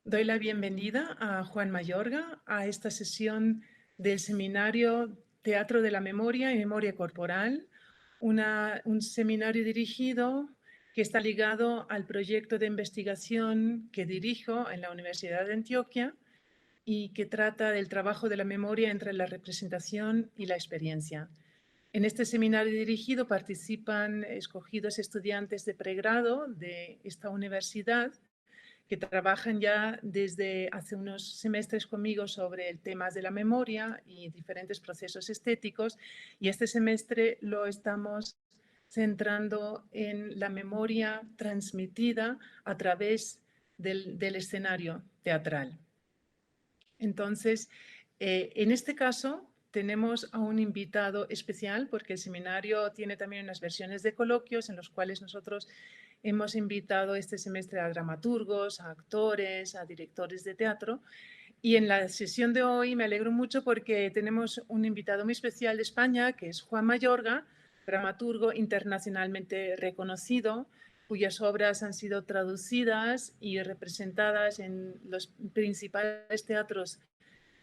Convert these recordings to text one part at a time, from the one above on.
Doy la bienvenida a Juan Mayorga a esta sesión del seminario Teatro de la Memoria y Memoria Corporal, un seminario dirigido que está ligado al proyecto de investigación que dirijo en la Universidad de Antioquia y que trata del trabajo de la memoria entre la representación y la experiencia. En este seminario dirigido participan escogidos estudiantes de pregrado de esta universidad que trabajan ya desde hace unos semestres conmigo sobre el tema de la memoria y diferentes procesos estéticos, y este semestre lo estamos centrando en la memoria transmitida a través del escenario teatral. Entonces, en este caso tenemos a un invitado especial porque el seminario tiene también unas versiones de coloquios en los cuales nosotros hemos invitado este semestre a dramaturgos, a actores, a directores de teatro. Y en la sesión de hoy me alegro mucho porque tenemos un invitado muy especial de España, que es Juan Mayorga, dramaturgo internacionalmente reconocido, cuyas obras han sido traducidas y representadas en los principales teatros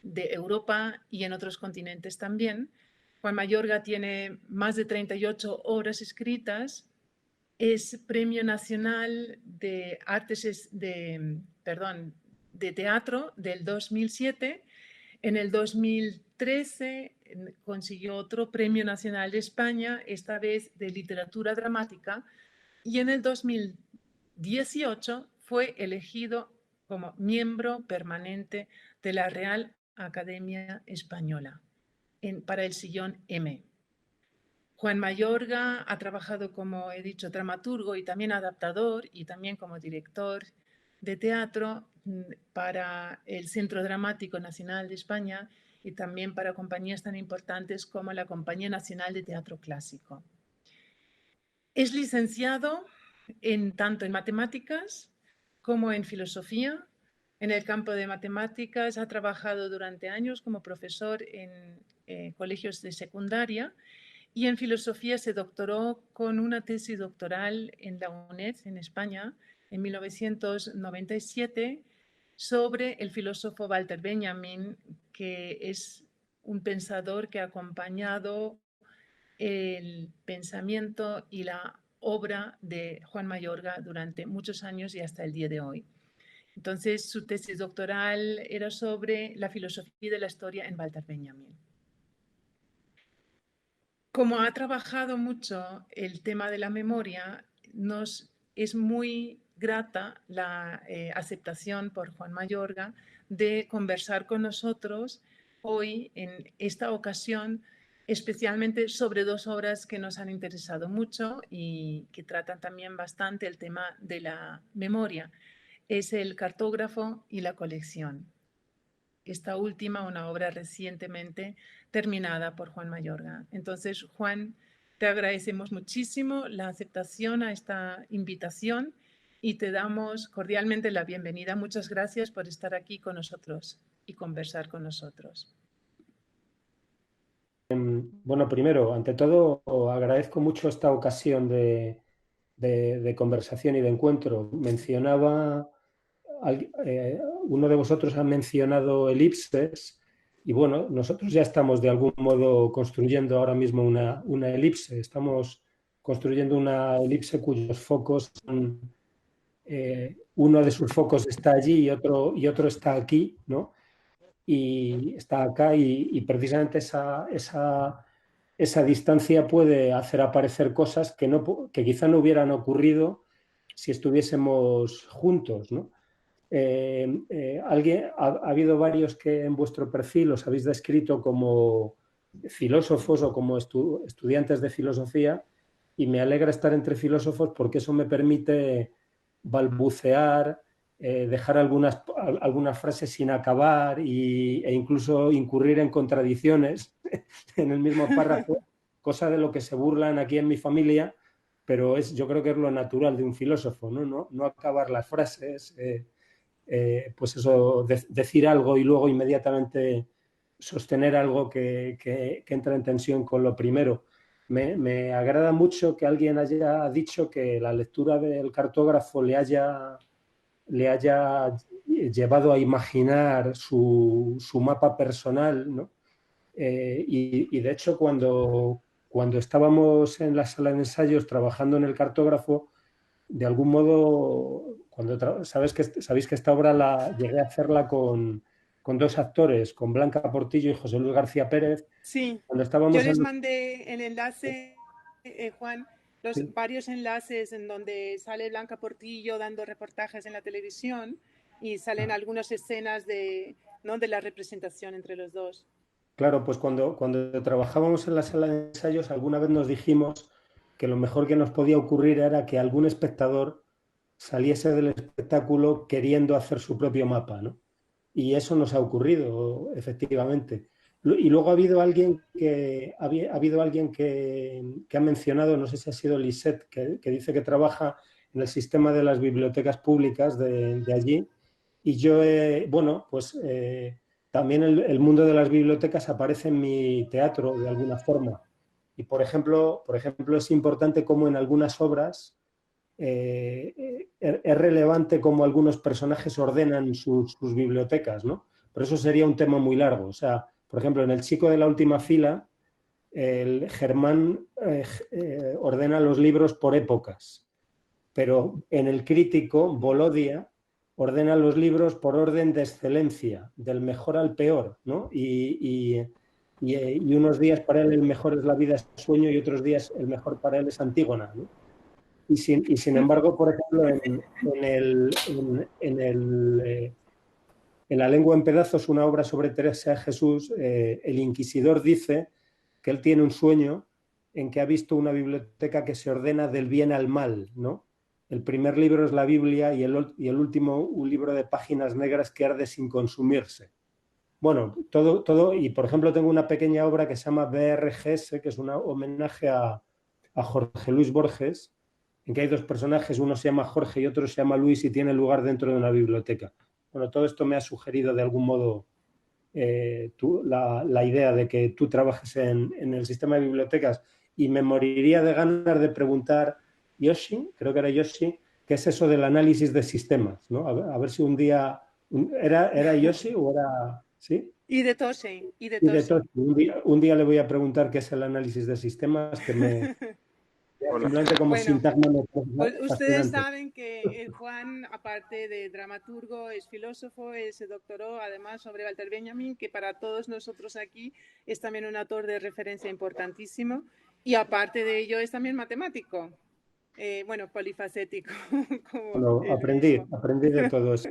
de Europa y en otros continentes también. Juan Mayorga tiene más de 38 obras escritas, es Premio Nacional de Artes de Teatro del 2007. En el 2013 consiguió otro Premio Nacional de España, esta vez de Literatura Dramática, y en el 2018 fue elegido como miembro permanente de la Real Academia Española para el sillón M. Juan Mayorga ha trabajado, como he dicho, dramaturgo y también adaptador y también como director de teatro para el Centro Dramático Nacional de España y también para compañías tan importantes como la Compañía Nacional de Teatro Clásico. Es licenciado tanto en matemáticas como en filosofía. En el campo de matemáticas ha trabajado durante años como profesor en colegios de secundaria y en filosofía se doctoró con una tesis doctoral en la UNED en España en 1997 sobre el filósofo Walter Benjamin, que es un pensador que ha acompañado el pensamiento y la obra de Juan Mayorga durante muchos años y hasta el día de hoy. Entonces, su tesis doctoral era sobre la filosofía de la historia en Walter Benjamin. Como ha trabajado mucho el tema de la memoria, nos es muy grata la aceptación por Juan Mayorga de conversar con nosotros hoy en esta ocasión, especialmente sobre dos obras que nos han interesado mucho y que tratan también bastante el tema de la memoria. Es El cartógrafo y la colección. Esta última, una obra recientemente terminada por Juan Mayorga. Entonces, Juan, te agradecemos muchísimo la aceptación a esta invitación y te damos cordialmente la bienvenida. Muchas gracias por estar aquí con nosotros y conversar con nosotros. Bueno, primero, ante todo, agradezco mucho esta ocasión de conversación y de encuentro. Uno de vosotros ha mencionado elipses y bueno, nosotros ya estamos de algún modo construyendo ahora mismo una elipse. Estamos construyendo una elipse cuyos focos, uno de sus focos está allí y otro está aquí, ¿no? Y está acá y precisamente esa distancia puede hacer aparecer cosas que quizá no hubieran ocurrido si estuviésemos juntos, ¿no? Ha habido varios que en vuestro perfil os habéis descrito como filósofos o como estudiantes de filosofía y me alegra estar entre filósofos porque eso me permite balbucear, dejar algunas frases sin acabar e incluso incurrir en contradicciones en el mismo párrafo, cosa de lo que se burlan aquí en mi familia, pero yo creo que es lo natural de un filósofo, no acabar las frases, pues eso, decir algo y luego inmediatamente sostener algo que entra en tensión con lo primero. Me agrada mucho que alguien haya dicho que la lectura del cartógrafo le haya llevado a imaginar su mapa personal, ¿no? Y de hecho, cuando estábamos en la sala de ensayos trabajando en el cartógrafo, de algún modo, sabéis que esta obra la llegué a hacerla con dos actores, con Blanca Portillo y José Luis García Pérez. Sí, Cuando yo estábamos les en... mandé el enlace, Juan, Sí. varios enlaces en donde sale Blanca Portillo dando reportajes en la televisión y salen algunas escenas de, ¿no?, de la representación entre los dos. Claro, pues cuando trabajábamos en la sala de ensayos, alguna vez nos dijimos que lo mejor que nos podía ocurrir era que algún espectador saliese del espectáculo queriendo hacer su propio mapa, ¿no? Y eso nos ha ocurrido, efectivamente. Y luego ha habido alguien que ha mencionado, no sé si ha sido Lisette, que dice que trabaja en el sistema de las bibliotecas públicas de allí. Y yo, bueno, pues también el mundo de las bibliotecas aparece en mi teatro de alguna forma. Y por ejemplo, es importante cómo en algunas obras es relevante cómo algunos personajes ordenan sus bibliotecas, ¿no? Pero eso sería un tema muy largo. O sea, por ejemplo, en El chico de la última fila, el Germán ordena los libros por épocas, pero en El crítico, Volodia ordena los libros por orden de excelencia, del mejor al peor, ¿no? Y unos días para él el mejor es La vida es sueño y otros días el mejor para él es Antígona, ¿no? Y sin embargo, por ejemplo, en La lengua en pedazos, una obra sobre Teresa de Jesús, el inquisidor dice que él tiene un sueño en que ha visto una biblioteca que se ordena del bien al mal, ¿no? El primer libro es la Biblia y el último un libro de páginas negras que arde sin consumirse. Bueno, todo, y por ejemplo tengo una pequeña obra que se llama BRGS, que es un homenaje a Jorge Luis Borges, en que hay dos personajes, uno se llama Jorge y otro se llama Luis y tiene lugar dentro de una biblioteca. Bueno, todo esto me ha sugerido de algún modo la idea de que tú trabajes en el sistema de bibliotecas, y me moriría de ganas de preguntar, Yoshi, creo que era Yoshi, ¿qué es eso del análisis de sistemas? ¿No? A ver si un día... ¿Era Yoshi o era...? ¿Sí? Y de Toshi, y de Y de todo, Toshi. un día le voy a preguntar qué es el análisis de sistemas, que Hola. simplemente como Bueno, sintagma me parece ustedes fascinante. saben que Juan, aparte de dramaturgo, es filósofo, se doctoró además sobre Walter Benjamin, que para todos nosotros aquí es también un autor de referencia importantísimo, y aparte de ello es también matemático, bueno, polifacético, como Bueno, él mismo. aprendí de todo eso.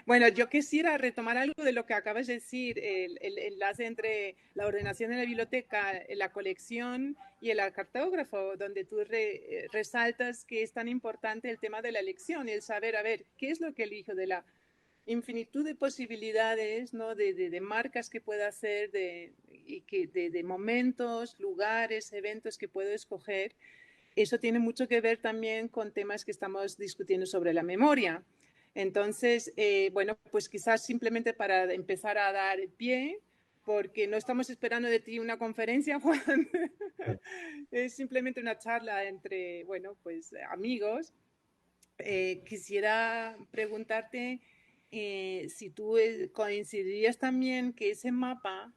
Bueno, yo quisiera retomar algo de lo que acabas de decir, el enlace entre la ordenación de la biblioteca, la colección y el cartógrafo, donde tú resaltas que es tan importante el tema de la elección, el saber, a ver, ¿qué es lo que elijo de la infinitud de posibilidades, ¿no? de marcas que puedo hacer, de momentos, lugares, eventos que puedo escoger? Eso tiene mucho que ver también con temas que estamos discutiendo sobre la memoria. Entonces, bueno, pues quizás simplemente para empezar a dar pie, porque no estamos esperando de ti una conferencia, Juan, es simplemente una charla entre, bueno, pues amigos. Quisiera preguntarte si tú coincidirías también que ese mapa,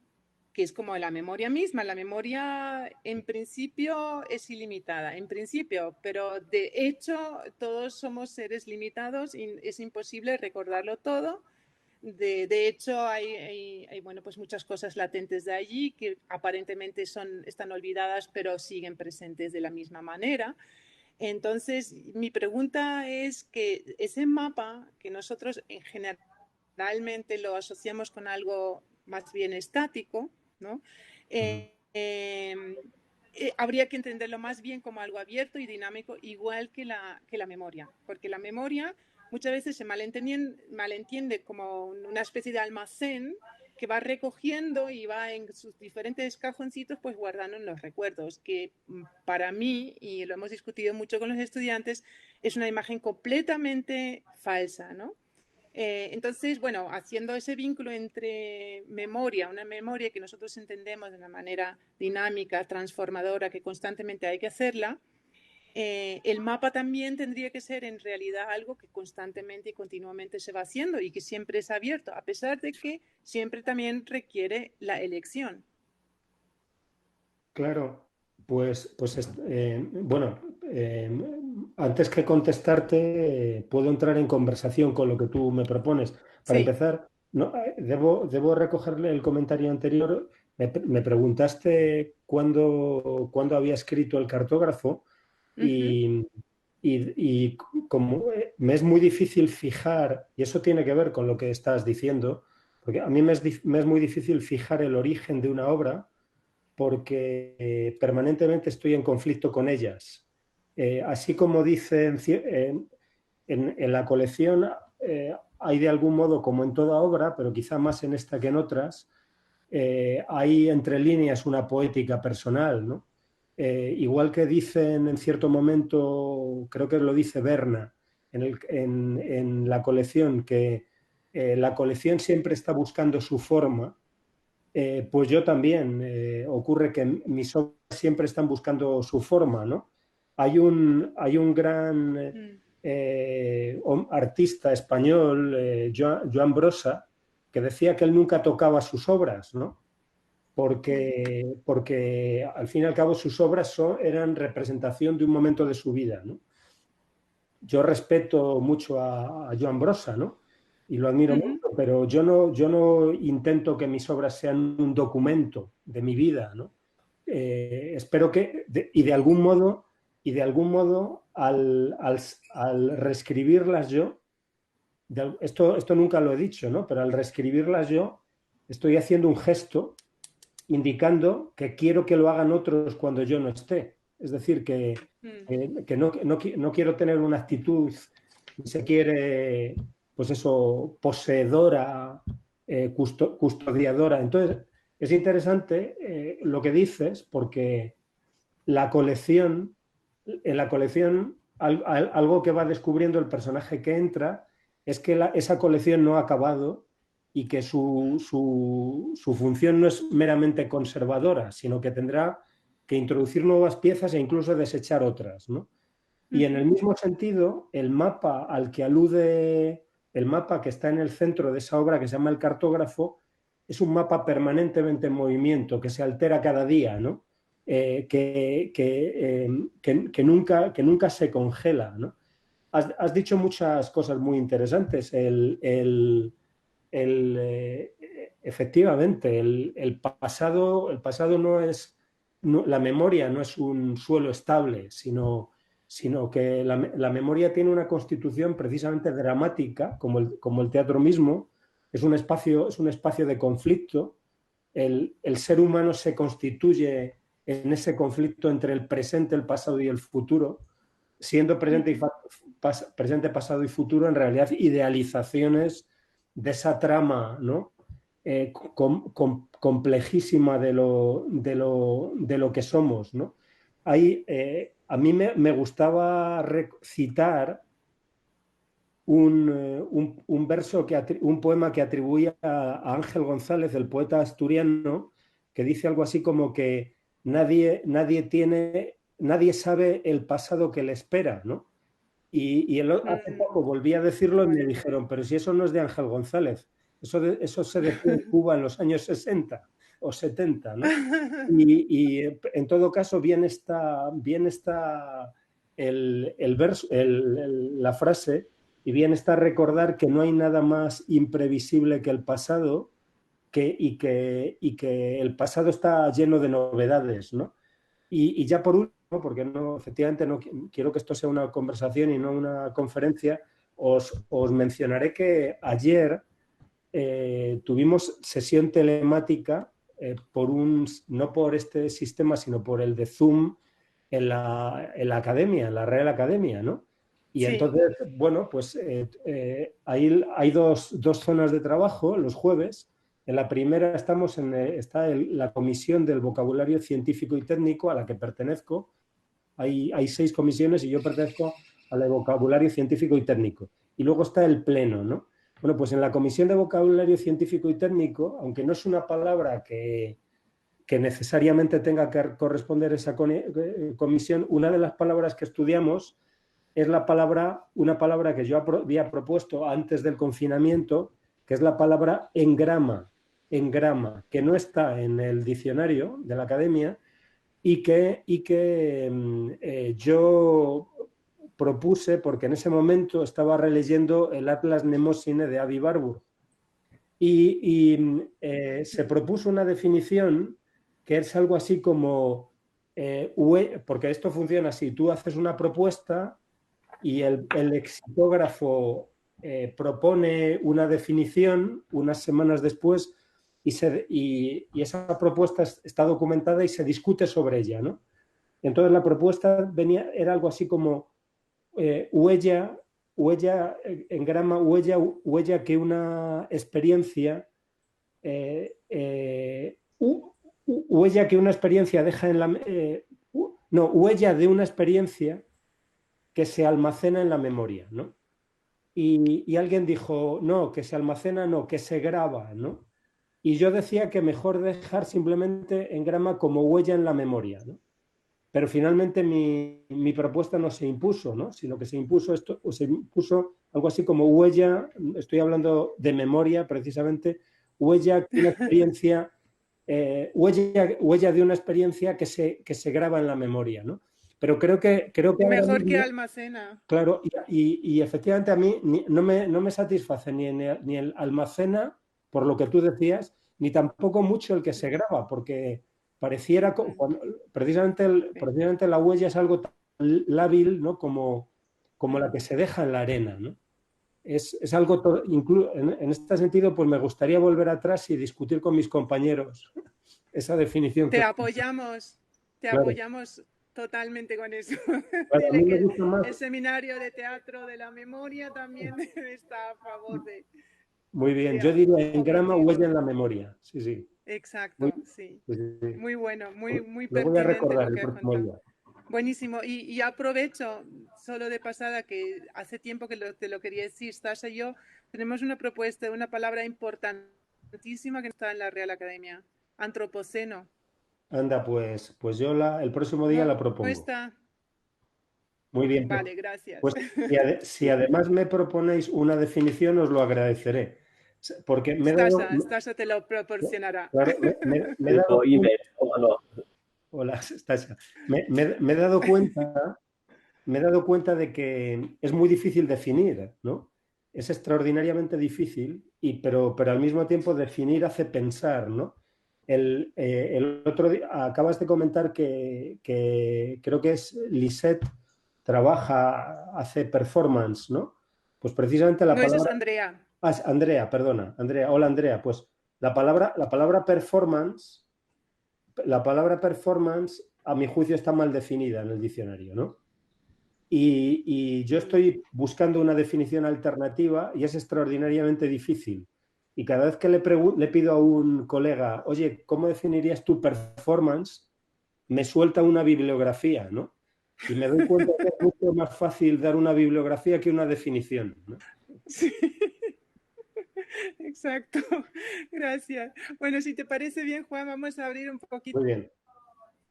que es como la memoria misma. La memoria en principio es ilimitada, en principio, pero de hecho todos somos seres limitados y es imposible recordarlo todo. De hecho, hay, bueno, pues muchas cosas latentes de allí que aparentemente están olvidadas, pero siguen presentes de la misma manera. Entonces, mi pregunta es que ese mapa que nosotros generalmente lo asociamos con algo más bien estático, ¿no? Habría que entenderlo más bien como algo abierto y dinámico, igual que la memoria, porque la memoria muchas veces se malentiende como una especie de almacén que va recogiendo y va en sus diferentes cajoncitos pues guardando los recuerdos, que para mí, y lo hemos discutido mucho con los estudiantes, es una imagen completamente falsa, ¿no? Entonces, bueno, haciendo ese vínculo entre memoria, una memoria que nosotros entendemos de una manera dinámica, transformadora, que constantemente hay que hacerla, el mapa también tendría que ser en realidad algo que constantemente y continuamente se va haciendo y que siempre es abierto, a pesar de que siempre también requiere la elección. Claro, bueno, antes que contestarte, puedo entrar en conversación con lo que tú me propones. Para Sí. empezar, no, debo recogerle el comentario anterior. Me preguntaste cuándo había escrito el cartógrafo Ujú. y como me es muy difícil fijar, y eso tiene que ver con lo que estás diciendo, porque a mí me es muy difícil fijar el origen de una obra porque permanentemente estoy en conflicto con ellas. Así como dicen en la colección, hay de algún modo, como en toda obra, pero quizá más en esta que en otras, hay entre líneas una poética personal, ¿no? Igual que dicen en cierto momento, creo que lo dice Berna en la colección, que la colección siempre está buscando su forma. Pues yo también. Ocurre que mis obras siempre están buscando su forma, ¿no? Hay un gran Mm. artista español, Joan Brossa, que decía que él nunca tocaba sus obras, ¿no? Mm. Porque al fin y al cabo sus obras eran representación de un momento de su vida, ¿no? Yo respeto mucho a Joan Brossa, ¿no? Y lo admiro Ujú. mucho, pero yo no intento que mis obras sean un documento de mi vida, ¿no? Espero que, y de algún modo al reescribirlas yo, esto nunca lo he dicho, ¿no? Pero al reescribirlas yo, estoy haciendo un gesto indicando que quiero que lo hagan otros cuando yo no esté. Es decir, que, Mm. que no quiero tener una actitud, si se quiere, pues eso, poseedora, custodiadora. Entonces, es interesante lo que dices, porque la colección, en la colección, algo que va descubriendo el personaje que entra es que esa colección no ha acabado y que su función no es meramente conservadora, sino que tendrá que introducir nuevas piezas e incluso desechar otras, ¿no? Y en el Ujú. mismo sentido, el mapa al que alude, el mapa que está en el centro de esa obra que se llama El cartógrafo, es un mapa permanentemente en movimiento, que se altera cada día, ¿no? Que nunca se congela, ¿no? Has dicho muchas cosas muy interesantes. Efectivamente, el pasado no es, la memoria no es un suelo estable, sino que la memoria tiene una constitución precisamente dramática, como el teatro mismo. Es un espacio de conflicto. El ser humano se constituye en ese conflicto entre el presente, el pasado y el futuro, siendo presente, Ujú. presente, pasado y futuro en realidad idealizaciones de esa trama, ¿no? Complejísima de lo que somos, ¿no? A mí me gustaba citar un poema que atribuía a Ángel González, el poeta asturiano, que dice algo así como que nadie sabe el pasado que le espera, ¿no? Hace Mm. poco volví a Qué decirlo y me bonito. dijeron, pero si eso no es de Ángel González, eso se decía en Cuba en los años 60 o 70, ¿no? Y en todo caso, bien está el verso, la frase, y bien está recordar que no hay nada más imprevisible que el pasado, y que el pasado está lleno de novedades, ¿no? Y ya por último, porque efectivamente no quiero que esto sea una conversación y no una conferencia, os mencionaré que ayer tuvimos sesión telemática no por este sistema, sino por el de Zoom en la academia, en la Real Academia, ¿no? Y Sí. entonces, bueno, pues hay dos zonas de trabajo los jueves. En la primera está la comisión del vocabulario científico y técnico a la que pertenezco. Hay 6 comisiones y yo pertenezco a la de vocabulario científico y técnico. Y luego está el pleno, ¿no? Bueno, pues en la comisión de vocabulario científico y técnico, aunque no es una palabra que necesariamente tenga que corresponder esa comisión, una de las palabras que estudiamos es una palabra que yo había propuesto antes del confinamiento, que es la palabra engrama, que no está en el diccionario de la academia y que yo propuse porque en ese momento estaba releyendo el Atlas Mnemosyne de Avi Warburg y se propuso una definición que es algo así como, porque esto funciona así, tú haces una propuesta y el lexicógrafo propone una definición unas semanas después y esa propuesta está documentada y se discute sobre ella, ¿no? Entonces la propuesta era algo así como huella, engrama, huella que una experiencia huella que una experiencia deja en la no, huella de una experiencia que se almacena en la memoria, ¿no? Y alguien dijo, no, que se almacena, no, que se graba, ¿no? Y yo decía que mejor dejar simplemente engrama como huella en la memoria, ¿no? Pero finalmente mi propuesta no se impuso, ¿no? Sino que se impuso algo así como huella, estoy hablando de memoria precisamente, huella de una experiencia, huella de una experiencia que se graba en la memoria, ¿no? Pero creo que ahora Mejor que mismo, almacena. claro, y efectivamente a mí no me satisface ni el almacena, por lo que tú decías, ni tampoco mucho el que se graba, porque pareciera, precisamente la huella es algo tan lábil, ¿no? como la que se deja en la arena, ¿no? Es algo, en este sentido, pues me gustaría volver atrás y discutir con mis compañeros esa definición. Te Claro, apoyamos totalmente con eso. claro, a Dile mí me que gusta más. el seminario de teatro de la memoria también está a favor Muy bien, yo de diría engrama, huella omitirlo. en la memoria. Sí, sí. Muy, Exacto, sí. sí, sí. Muy bueno, muy Lo voy a pertinente recordar lo el que has próximo contado. día. Buenísimo. Y aprovecho, solo de pasada, que hace tiempo que te lo quería decir, Stasha y yo tenemos una propuesta, una palabra importantísima que no está en la Real Academia, antropoceno. Anda, pues yo el próximo día No, la no propongo. está. Muy bien, Vale, gracias. pues si además me proponéis una definición, os lo agradeceré. Porque Stasha te lo proporcionará. claro, me he dado Tipo cuenta, eBay, ¿cómo no? hola, Stasha. Me he dado cuenta de que es muy difícil definir, ¿no? Es extraordinariamente difícil, pero al mismo tiempo definir hace pensar, ¿no? El otro día acabas de comentar que creo que es Lisette hace performance, ¿no? Pues precisamente la No, eso es palabra... Andrea. Ah, Andrea, perdona. Andrea, hola Andrea. Pues la palabra performance, a mi juicio, está mal definida en el diccionario, ¿no? Y yo estoy buscando una definición alternativa y es extraordinariamente difícil. Y cada vez que le pido a un colega, oye, ¿cómo definirías tu performance? Me suelta una bibliografía, ¿no? Y me doy cuenta que es mucho más fácil dar una bibliografía que una definición, ¿no? Sí. Exacto. Gracias. Bueno, si te parece bien, Juan, vamos a abrir un poquito Muy bien.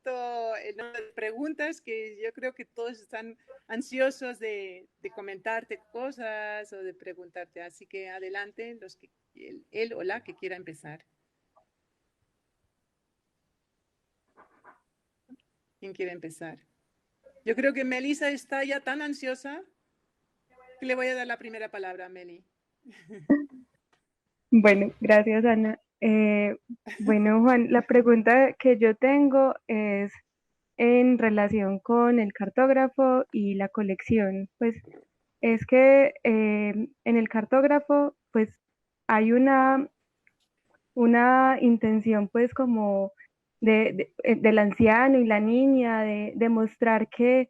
el número de preguntas, que yo creo que todos están ansiosos de comentarte cosas o de preguntarte. Así que adelante, él o la que quiera empezar. ¿Quién quiere empezar? Yo creo que Melissa está ya tan ansiosa que le voy a dar la primera palabra a Meli. Bueno, gracias, Ana. Bueno, Juan, la pregunta que yo tengo es en relación con el cartógrafo y la colección. Pues es que en el cartógrafo, pues hay una intención, pues como del anciano y la niña, de mostrar que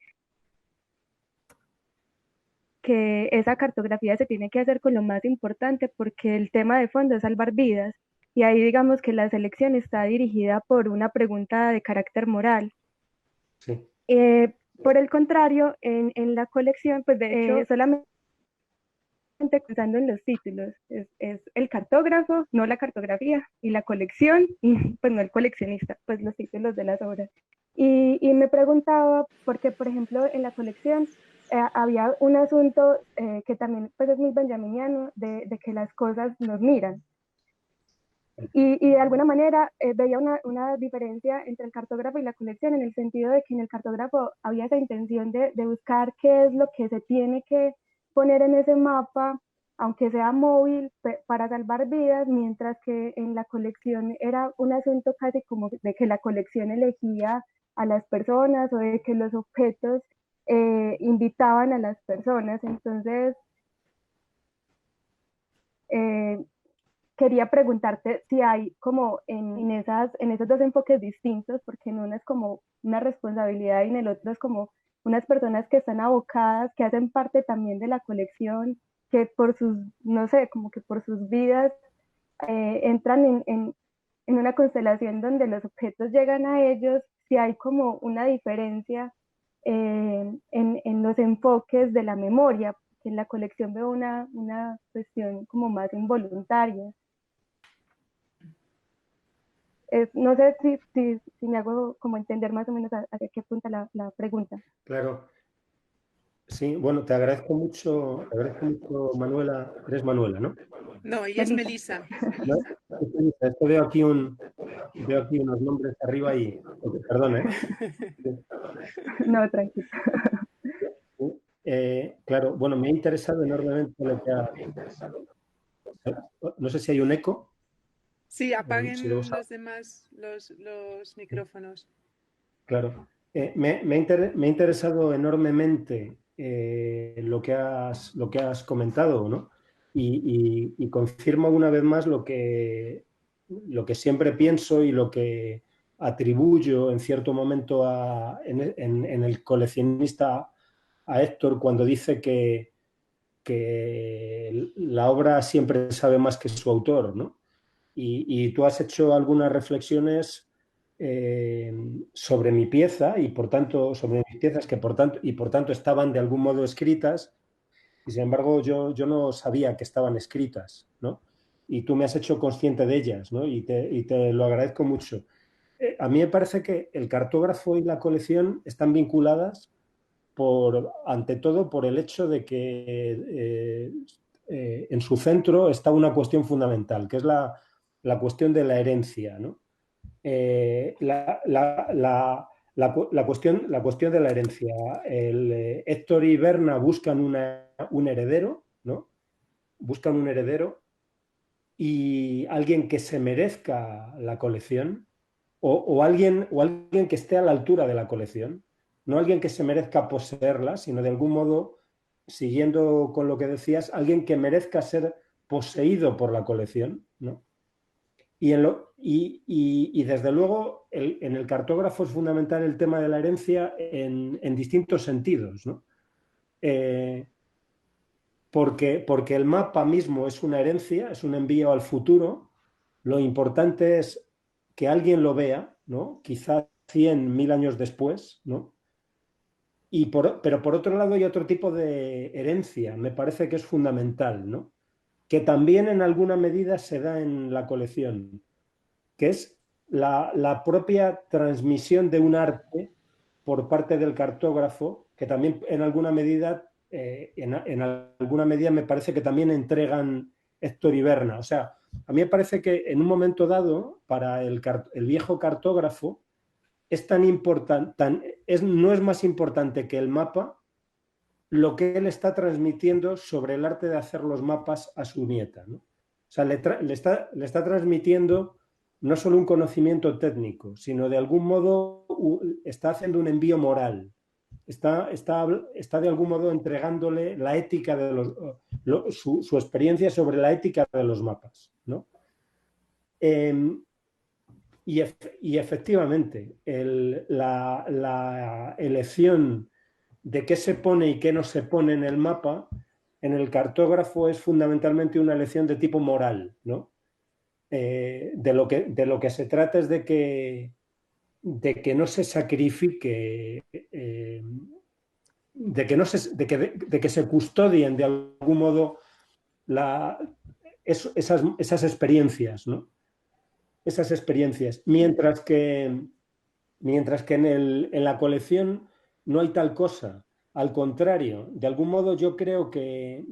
esa cartografía se tiene que hacer con lo más importante porque el tema de fondo es salvar vidas. Y ahí digamos que la selección está dirigida por una pregunta de carácter moral. Sí. Por el contrario, en la colección, pues de hecho solamente pensando en los títulos, es el cartógrafo, no la cartografía, y la colección, y pues no el coleccionista, pues los títulos de las obras. Y me preguntaba, porque por ejemplo en la colección había un asunto que también pues, es muy benjaminiano, de que las cosas nos miran. Y de alguna manera veía una diferencia entre el cartógrafo y la colección, en el sentido de que en el cartógrafo había esa intención de buscar qué es lo que se tiene que poner en ese mapa, aunque sea móvil, para salvar vidas, mientras que en la colección era un asunto casi como de que la colección elegía a las personas o de que los objetos invitaban a las personas. Entonces, eh, quería preguntarte si hay como en esos dos enfoques distintos, porque en uno es como una responsabilidad y en el otro es como unas personas que están abocadas, que hacen parte también de la colección, que por sus, no sé, como que por sus vidas entran en una constelación donde los objetos llegan a ellos, si hay como una diferencia en los enfoques de la memoria, que en la colección veo una cuestión como más involuntaria. No sé si me hago como entender más o menos a qué apunta la pregunta. Claro. Sí, bueno, te agradezco mucho, Manuela. Eres Manuela, ¿no? No, ella es Melissa. ¿No? Es que veo aquí unos nombres arriba y... Perdón, ¿eh? No, tranquilo. Claro, bueno, me ha interesado enormemente lo que ha... No sé si hay un eco. Sí, apaguen Si debo los demás los micrófonos. Claro. Me ha interesado enormemente lo que has comentado, ¿no? Y confirmo una vez más lo que siempre pienso y lo que atribuyo en cierto momento en el coleccionista a Héctor cuando dice que la obra siempre sabe más que su autor, ¿no? Y tú has hecho algunas reflexiones sobre mi pieza y por tanto sobre mis piezas que por tanto estaban de algún modo escritas y sin embargo yo no sabía que estaban escritas, ¿no? Y tú me has hecho consciente de ellas, ¿no? Y te lo agradezco mucho. A mí me parece que el cartógrafo y la colección están vinculadas ante todo por el hecho de que en su centro está una cuestión fundamental, que es la cuestión de la herencia, ¿no? La cuestión de la herencia. Héctor y Berna buscan un heredero, ¿no? Buscan un heredero y alguien que se merezca la colección o alguien que esté a la altura de la colección. No alguien que se merezca poseerla, sino de algún modo, siguiendo con lo que decías, alguien que merezca ser poseído por la colección, ¿no? Y desde luego en el cartógrafo es fundamental el tema de la herencia en distintos sentidos, ¿no? Porque el mapa mismo es una herencia, es un envío al futuro. Lo importante es que alguien lo vea, ¿no? Quizá 100, 1000 años después, ¿no? Pero por otro lado hay otro tipo de herencia, me parece que es fundamental, ¿no? Que también en alguna medida se da en la colección, que es la propia transmisión de un arte por parte del cartógrafo, que también en alguna medida, me parece que también entregan Héctor y Berna. O sea, a mí me parece que en un momento dado, para el viejo cartógrafo, es tan importante, no es más importante que el mapa lo que él está transmitiendo sobre el arte de hacer los mapas a su nieta, ¿no? O sea, le está transmitiendo no solo un conocimiento técnico, sino de algún modo está haciendo un envío moral. Está de algún modo entregándole la ética de su experiencia sobre la ética de los mapas, ¿no? Y efectivamente, la elección de qué se pone y qué no se pone en el mapa, en el cartógrafo es fundamentalmente una elección de tipo moral, ¿no? De lo que se trata es de que no se sacrifique, de que se custodien de algún modo esas experiencias, ¿no? Esas experiencias. Mientras que en la colección no hay tal cosa. Al contrario, de algún modo yo creo que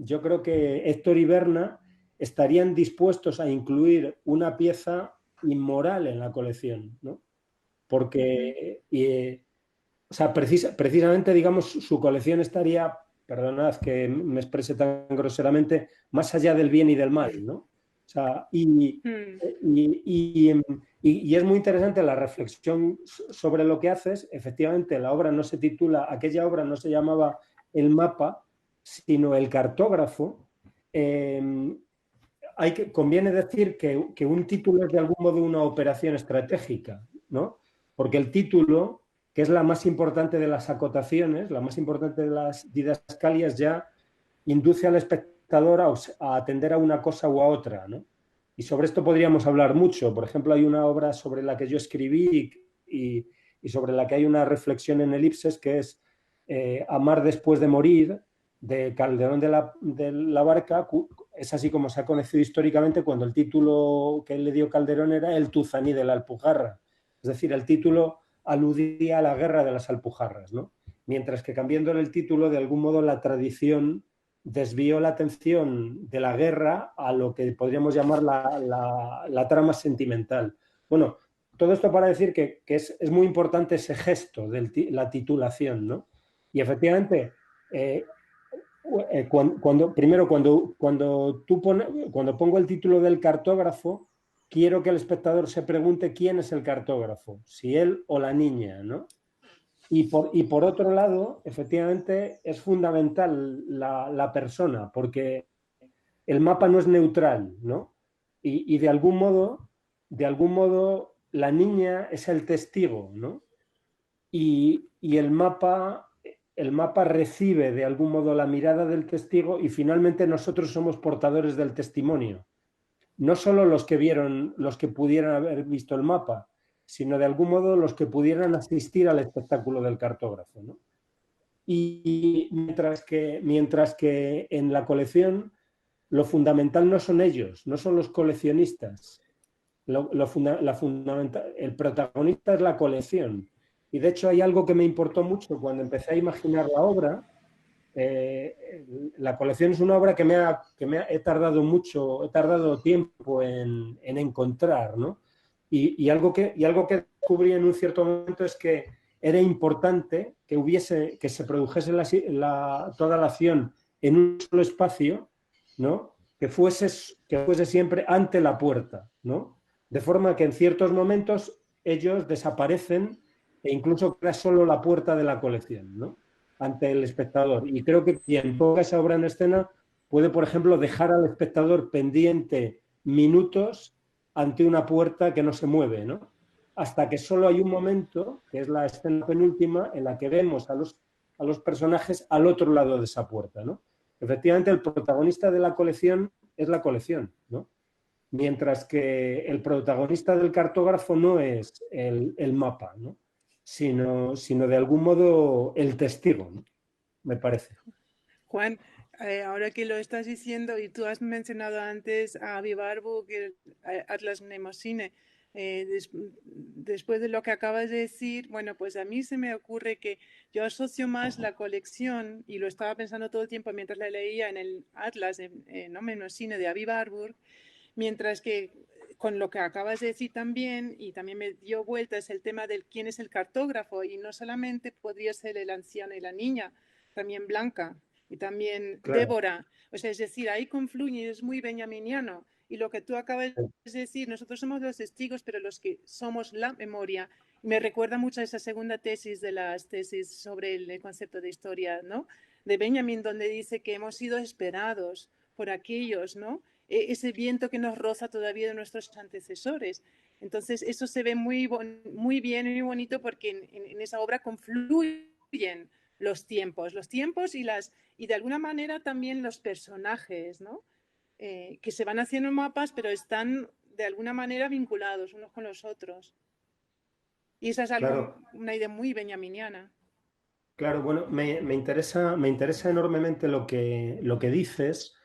Héctor y Berna estarían dispuestos a incluir una pieza inmoral en la colección, ¿no? Porque, o sea, precisamente, digamos, su colección estaría, perdonad que me exprese tan groseramente, más allá del bien y del mal, ¿no? O sea, y es muy interesante la reflexión sobre lo que haces. Efectivamente, la obra no se titula, aquella obra no se llamaba El mapa, sino El cartógrafo. Conviene decir que un título es de algún modo una operación estratégica, ¿no? Porque el título, que es la más importante de las acotaciones, la más importante de las didascalias, ya induce al espectador a atender a una cosa u a otra, ¿no? Y sobre esto podríamos hablar mucho. Por ejemplo, hay una obra sobre la que yo escribí y sobre la que hay una reflexión en elipses, que es Amar después de morir, de Calderón de la Barca. Es así como se ha conocido históricamente, cuando el título que él le dio Calderón era El Tuzaní de la Alpujarra. Es decir, el título aludía a la guerra de las Alpujarras, ¿no? Mientras que, cambiándole el título, de algún modo la tradición desvió la atención de la guerra a lo que podríamos llamar la trama sentimental. Bueno, todo esto para decir que es muy importante ese gesto de la titulación, ¿no? Y efectivamente, primero, cuando pongo el título del cartógrafo, quiero que el espectador se pregunte quién es el cartógrafo, si él o la niña, ¿no? Y por otro lado, efectivamente, es fundamental la persona, porque el mapa no es neutral, ¿no? Y de algún modo, la niña es el testigo, ¿no? Y el mapa recibe de algún modo la mirada del testigo, y finalmente nosotros somos portadores del testimonio. No solo los que pudieran haber visto el mapa, sino de algún modo los que pudieran asistir al espectáculo del cartógrafo, ¿no? Y mientras que en la colección lo fundamental no son ellos, no son los coleccionistas. El protagonista es la colección. Y de hecho hay algo que me importó mucho cuando empecé a imaginar la obra. La colección es una obra que he tardado tiempo en encontrar, ¿no? Y algo que descubrí en un cierto momento es que era importante que se produjese toda la acción en un solo espacio, ¿no? Que fuese siempre ante la puerta, ¿no? De forma que en ciertos momentos ellos desaparecen e incluso queda solo la puerta de la colección, ¿no? Ante el espectador. Y creo que quien ponga esa obra en escena puede, por ejemplo, dejar al espectador pendiente minutos ante una puerta que no se mueve, ¿no? Hasta que solo hay un momento, que es la escena penúltima, en la que vemos a los personajes al otro lado de esa puerta, ¿no? Efectivamente, el protagonista de la colección es la colección, ¿no? Mientras que el protagonista del cartógrafo no es el mapa, ¿no? Sino de algún modo el testigo, ¿no? Me parece. Juan, ahora que lo estás diciendo y tú has mencionado antes a Vivarbu, que Atlas Mnemosine, después de lo que acabas de decir, bueno, pues a mí se me ocurre que yo asocio más la colección, y lo estaba pensando todo el tiempo mientras la leía en el Atlas no Mnemosine de Avi Warburg, mientras que con lo que acabas de decir también, y también me dio vueltas el tema del quién es el cartógrafo, y no solamente podría ser el anciano y la niña, también Blanca y también Claro. Débora. O sea, es decir, ahí confluye, es muy benjaminiano. Y lo que tú acabas de decir, nosotros somos los testigos, pero los que somos la memoria. Me recuerda mucho a esa segunda tesis de las tesis sobre el concepto de historia, ¿no? De Benjamin, donde dice que hemos sido esperados por aquellos, ¿no? Ese viento que nos roza todavía de nuestros antecesores. Entonces, eso se ve muy bien y muy bonito, porque en esa obra confluyen los tiempos y de alguna manera también los personajes, ¿no? Que se van haciendo mapas, pero están de alguna manera vinculados unos con los otros. Y esa es una idea muy benjaminiana. Claro, bueno, me interesa enormemente lo que dices,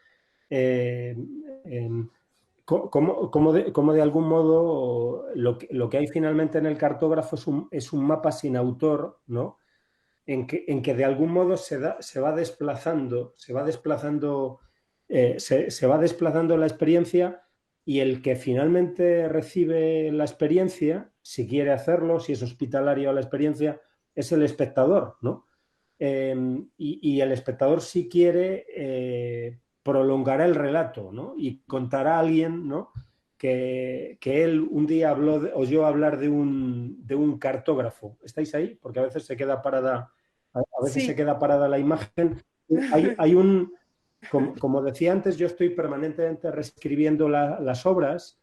eh, cómo de algún modo lo que hay finalmente en el cartógrafo es un mapa sin autor, ¿no? En que de algún modo se va desplazando la experiencia, y el que finalmente recibe la experiencia, si quiere hacerlo, si es hospitalario a la experiencia, es el espectador, ¿no? Y el espectador, si quiere, prolongará el relato, ¿no? Y contará a alguien, ¿no?, que él un día oyó hablar de un cartógrafo. ¿Estáis ahí? Porque a veces se queda parada, Sí. la imagen. Como decía antes, yo estoy permanentemente reescribiendo las obras,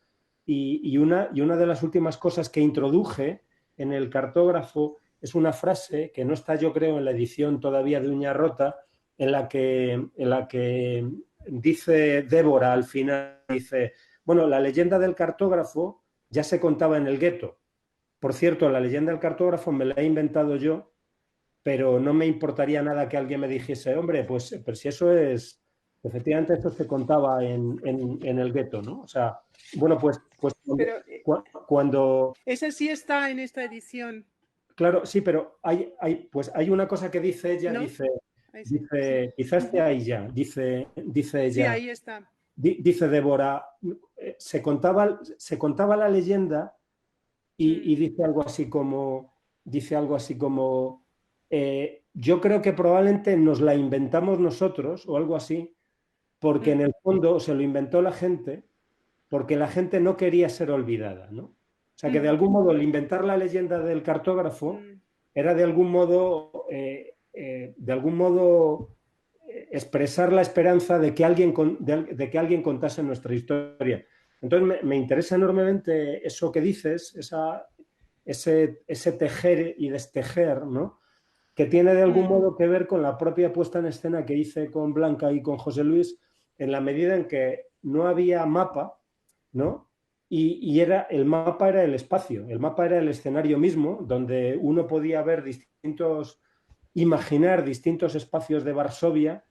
y una de las últimas cosas que introduje en el cartógrafo es una frase que no está, yo creo, en la edición todavía de Uña Rota, en la que dice Débora al final, dice, bueno, la leyenda del cartógrafo ya se contaba en el gueto. Por cierto, la leyenda del cartógrafo me la he inventado yo, pero no me importaría nada que alguien me dijese, hombre, pues, pero si eso es, efectivamente, esto se contaba en el gueto, ¿no? O sea, bueno, pues Pero cuando esa sí está en esta edición, claro, sí, pero pues hay una cosa que dice ella, ¿no? Ahí sí, sí. quizás esté ahí ya, dice Sí, ella, ahí está. dice Débora, se contaba la leyenda, y dice algo así como yo creo que probablemente nos la inventamos nosotros o algo así, porque en el fondo se lo inventó la gente, porque la gente no quería ser olvidada, ¿no? O sea, que de algún modo el inventar la leyenda del cartógrafo era de algún modo, expresar la esperanza de que alguien contase nuestra historia. Entonces me interesa enormemente eso que dices, ese tejer y destejer, ¿no?, que tiene de algún modo que ver con la propia puesta en escena que hice con Blanca y con José Luis, en la medida en que no había mapa, ¿no? Y el mapa era el espacio, el mapa era el escenario mismo, donde uno podía ver imaginar distintos espacios de Varsovia,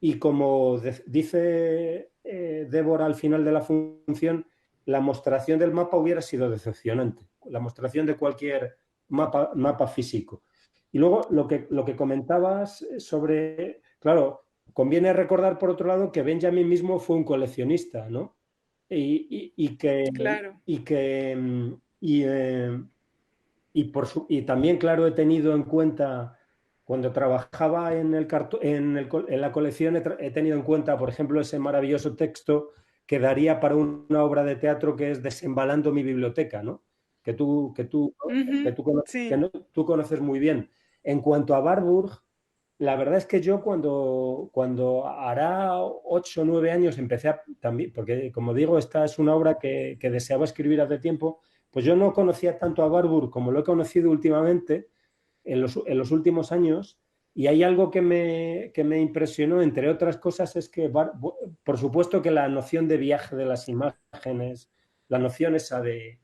y como dice Débora al final de la función, la mostración del mapa hubiera sido decepcionante, la mostración de cualquier mapa físico. Y luego lo que comentabas sobre, claro, conviene recordar por otro lado que Benjamin mismo fue un coleccionista, ¿no? Claro. Y también, claro, he tenido en cuenta, cuando trabajaba en la colección, he tenido en cuenta, por ejemplo, ese maravilloso texto que daría para una obra de teatro, que es Desembalando mi biblioteca, ¿no? Que tú Sí. tú conoces muy bien. En cuanto a Warburg, la verdad es que yo cuando hará 8 o 9 años empecé también, porque como digo, esta es una obra que deseaba escribir hace tiempo, pues yo no conocía tanto a Warburg como lo he conocido últimamente, en los últimos años, y hay algo que me impresionó, entre otras cosas, es que, por supuesto, que la noción de viaje de las imágenes, la noción esa de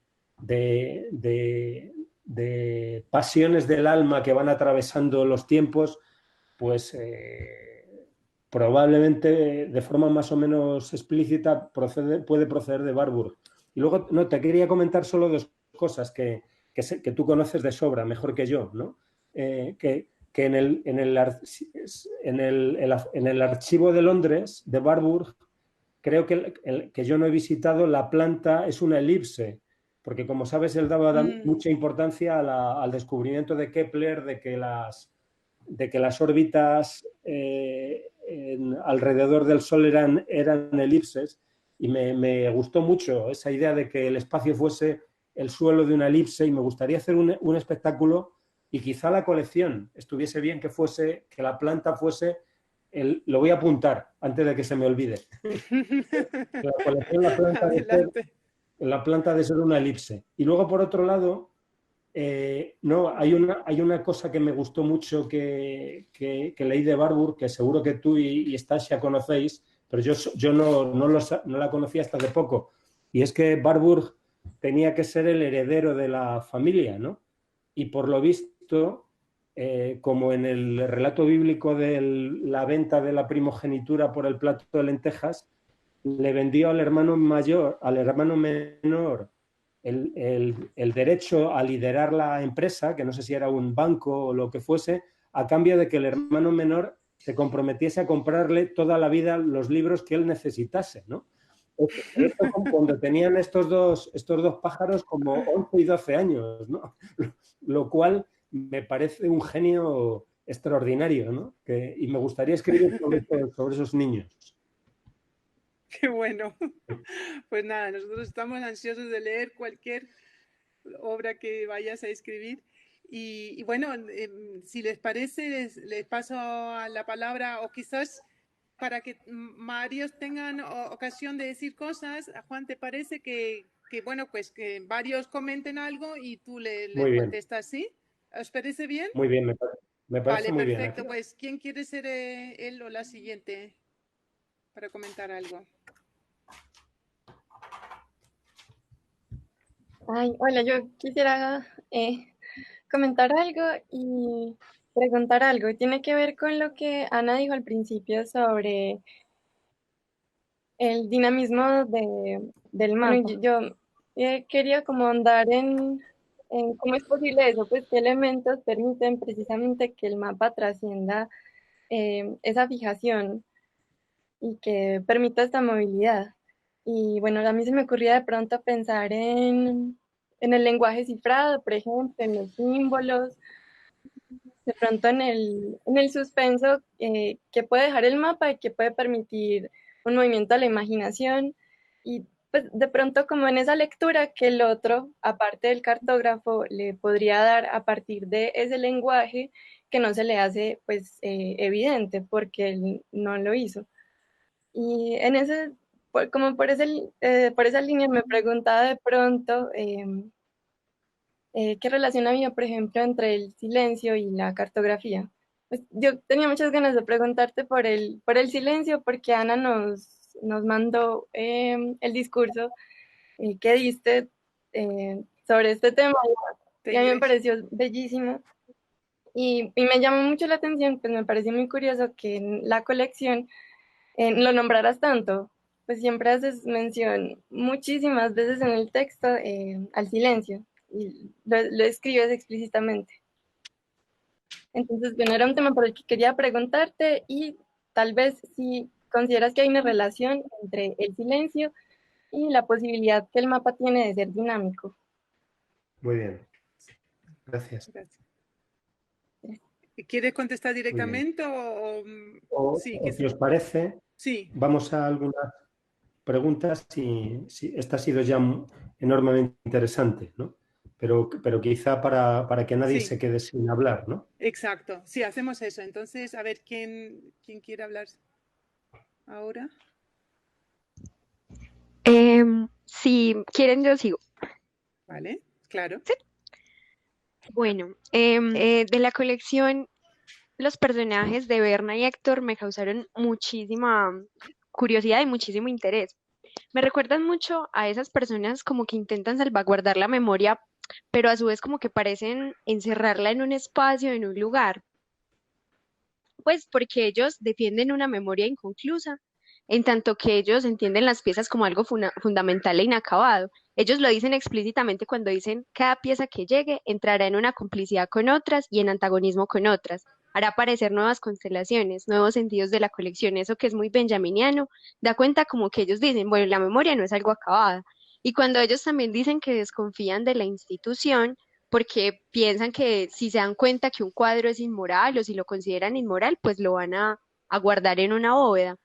pasiones del alma que van atravesando los tiempos, pues probablemente de forma más o menos explícita puede proceder de Warburg. Y luego, no, te quería comentar solo dos cosas que tú conoces de sobra, mejor que yo, ¿no? Que en el archivo de Londres, de Warburg, creo que yo no he visitado, la planta es una elipse, porque como sabes, él daba mucha importancia al descubrimiento de Kepler, de que las órbitas alrededor del Sol eran elipses, y me gustó mucho esa idea de que el espacio fuese el suelo de una elipse, y me gustaría hacer un espectáculo, y quizá la colección estuviese bien que la planta fuese, lo voy a apuntar antes de que se me olvide. La colección, Adelante. la planta de ser una elipse. Y luego, por otro lado, no, hay una cosa que me gustó mucho que leí de Warburg, que seguro que tú y Stasia conocéis, pero yo no la conocía hasta hace poco. Y es que Warburg tenía que ser el heredero de la familia, ¿no? Y por lo visto, como en el relato bíblico de la venta de la primogenitura por el plato de lentejas, le vendió al hermano mayor, al hermano menor, el derecho a liderar la empresa, que no sé si era un banco o lo que fuese, a cambio de que el hermano menor se comprometiese a comprarle toda la vida los libros que él necesitase, ¿no? Esto cuando tenían estos dos pájaros como 11 y 12 años, ¿no? Lo cual me parece un genio extraordinario, ¿no? Y me gustaría escribir sobre esos niños. Qué bueno. Pues nada, nosotros estamos ansiosos de leer cualquier obra que vayas a escribir. Y bueno, si les parece, les paso a la palabra, o quizás para que varios tengan ocasión de decir cosas. Juan, ¿te parece bueno, pues que varios comenten algo y tú le contestas, ¿sí? ¿Os parece bien? Muy bien, me parece Vale, muy perfecto. bien. Pues, ¿quién quiere ser él o la siguiente para comentar algo? Ay, hola, yo quisiera comentar algo y preguntar algo. Y tiene que ver con lo que Ana dijo al principio sobre el dinamismo del mapa. Bueno, yo quería como andar en cómo es posible eso, pues qué elementos permiten precisamente que el mapa trascienda esa fijación y que permita esta movilidad. Y bueno, a mí se me ocurría de pronto pensar en el lenguaje cifrado, por ejemplo, en los símbolos, de pronto en el suspenso que puede dejar el mapa y que puede permitir un movimiento a la imaginación y pues de pronto como en esa lectura que el otro, aparte del cartógrafo, le podría dar a partir de ese lenguaje que no se le hace pues evidente porque él no lo hizo. Y en ese, como por esa línea me preguntaba de pronto qué relación había, por ejemplo, entre el silencio y la cartografía. Pues, yo tenía muchas ganas de preguntarte por el silencio, porque Ana nos mandó el discurso que diste sobre este tema y a mí me pareció bellísimo. Y me llamó mucho la atención, pues me pareció muy curioso que en la colección lo nombraras tanto, pues siempre haces mención muchísimas veces en el texto al silencio y lo escribes explícitamente. Entonces, bueno, era un tema por el que quería preguntarte y tal vez si consideras que hay una relación entre el silencio y la posibilidad que el mapa tiene de ser dinámico. Muy bien. Gracias. ¿Quieres contestar directamente o sí, si os parece, sí, vamos a algunas preguntas. Si esta ha sido ya enormemente interesante, ¿no? Pero quizá para que nadie sí, se quede sin hablar, ¿no? Exacto. Sí, hacemos eso. Entonces, a ver, ¿quién quiere hablar ahora? Si quieren, yo sigo. Vale, claro. ¿Sí? Bueno, de la colección, los personajes de Berna y Héctor me causaron muchísima curiosidad y muchísimo interés. Me recuerdan mucho a esas personas como que intentan salvaguardar la memoria, pero a su vez como que parecen encerrarla en un espacio, en un lugar, pues porque ellos defienden una memoria inconclusa, en tanto que ellos entienden las piezas como algo fundamental e inacabado. Ellos lo dicen explícitamente cuando dicen, cada pieza que llegue entrará en una complicidad con otras y en antagonismo con otras. Hará aparecer nuevas constelaciones, nuevos sentidos de la colección. Eso que es muy benjaminiano, da cuenta como que ellos dicen, bueno, la memoria no es algo acabada. Y cuando ellos también dicen que desconfían de la institución, porque piensan que si se dan cuenta que un cuadro es inmoral o si lo consideran inmoral, pues lo van a guardar en una bóveda.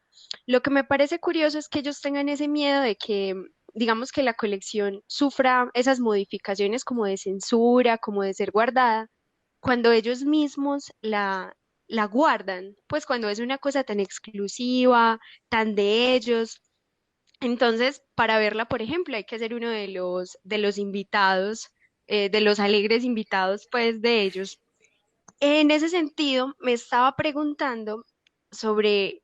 Lo que me parece curioso es que ellos tengan ese miedo de que, digamos, que la colección sufra esas modificaciones como de censura, como de ser guardada, cuando ellos mismos la guardan, pues cuando es una cosa tan exclusiva, tan de ellos. Entonces, para verla, por ejemplo, hay que ser uno de los invitados, de los alegres invitados, pues, de ellos. En ese sentido, me estaba preguntando sobre,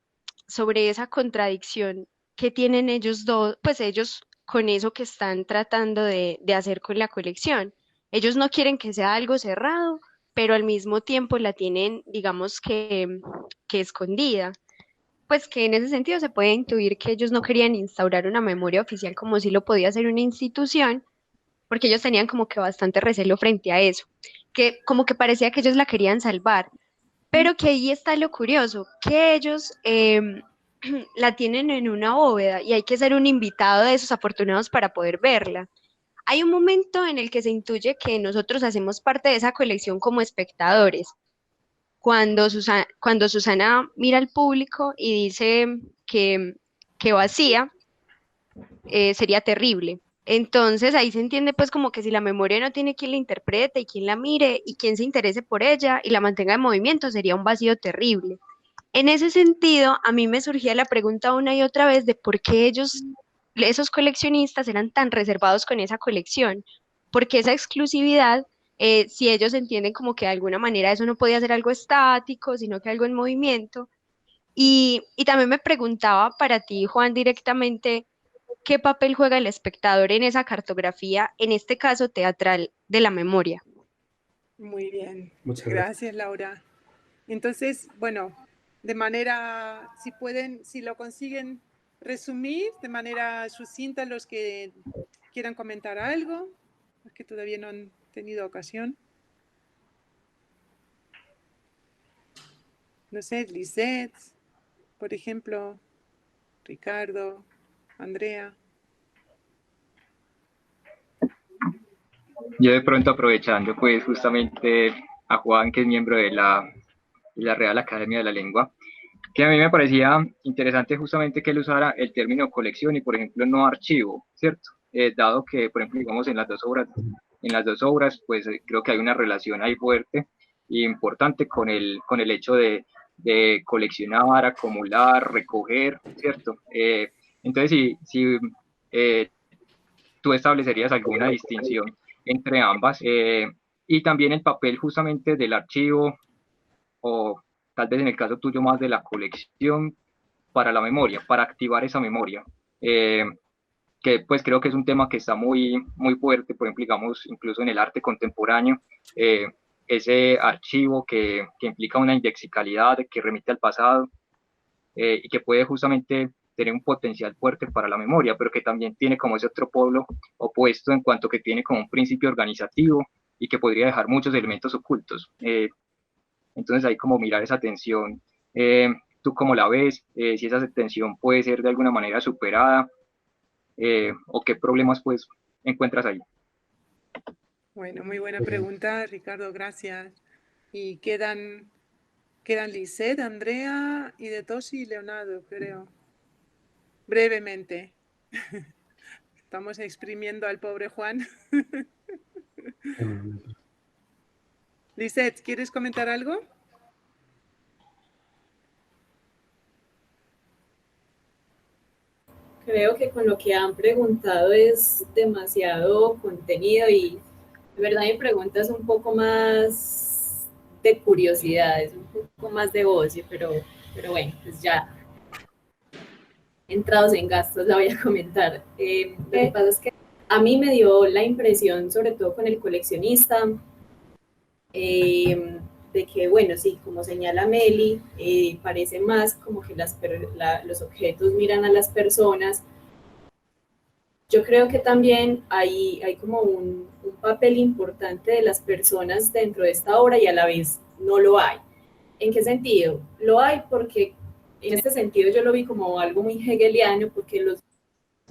sobre esa contradicción que tienen ellos dos, pues ellos con eso que están tratando de hacer con la colección. Ellos no quieren que sea algo cerrado, pero al mismo tiempo la tienen, digamos que escondida. pues que en ese sentido se puede intuir que ellos no querían instaurar una memoria oficial como si lo podía hacer una institución, porque ellos tenían como que bastante recelo frente a eso, que como que parecía que ellos la querían salvar, pero que ahí está lo curioso, que ellos la tienen en una bóveda y hay que ser un invitado de esos afortunados para poder verla. Hay un momento en el que se intuye que nosotros hacemos parte de esa colección como espectadores. Cuando Susana mira al público y dice que vacía, sería terrible. Entonces ahí se entiende pues como que si la memoria no tiene quien la interprete y quien la mire y quien se interese por ella y la mantenga en movimiento, sería un vacío terrible. En ese sentido, a mí me surgía la pregunta una y otra vez de por qué esos coleccionistas eran tan reservados con esa colección, porque esa exclusividad, si ellos entienden como que de alguna manera eso no podía ser algo estático, sino que algo en movimiento. Y también me preguntaba para ti, Juan, directamente, ¿qué papel juega el espectador en esa cartografía, en este caso teatral, de la memoria? Muy bien. Muchas gracias, Laura. Entonces, bueno, de manera, si pueden, si lo consiguen resumir de manera sucinta los que quieran comentar algo, los que todavía no han tenido ocasión. No sé, Lisette, por ejemplo, Ricardo, Andrea. Yo de pronto aprovechando pues justamente a Juan, que es miembro de la Real Academia de la Lengua, que a mí me parecía interesante justamente que él usara el término colección y por ejemplo no archivo, ¿cierto? Dado que, por ejemplo, digamos en las dos obras, pues creo que hay una relación ahí fuerte e importante con el hecho de coleccionar, acumular, recoger, ¿cierto? Entonces, si tú establecerías alguna distinción entre ambas, y también el papel justamente del archivo, o tal vez en el caso tuyo más de la colección, para la memoria, para activar esa memoria, que pues creo que es un tema que está muy, muy fuerte, por ejemplo, digamos, incluso en el arte contemporáneo, ese archivo que implica una indexicalidad, que remite al pasado, y que puede justamente tener un potencial fuerte para la memoria, pero que también tiene como ese otro polo opuesto en cuanto que tiene como un principio organizativo y que podría dejar muchos elementos ocultos. Entonces hay como mirar esa tensión. ¿Tú cómo la ves? Si esa tensión puede ser de alguna manera superada, o qué problemas pues encuentras ahí. Bueno, muy buena pregunta, Ricardo, gracias. Y quedan Lisette, Andrea y de Tosi y Leonardo, creo. Brevemente. Estamos exprimiendo al pobre Juan. Lisette, ¿quieres comentar algo? Creo que con lo que han preguntado es demasiado contenido y de verdad mi pregunta es un poco más de curiosidad, es un poco más de ocio, pero bueno, pues ya entrados en gastos la voy a comentar. Lo que pasa es que a mí me dio la impresión, sobre todo con el coleccionista, de que, bueno, sí, como señala Meli, parece más como que los objetos miran a las personas. Yo creo que también hay como un papel importante de las personas dentro de esta obra y a la vez no lo hay. ¿En qué sentido? Lo hay porque en este sentido yo lo vi como algo muy hegeliano, porque los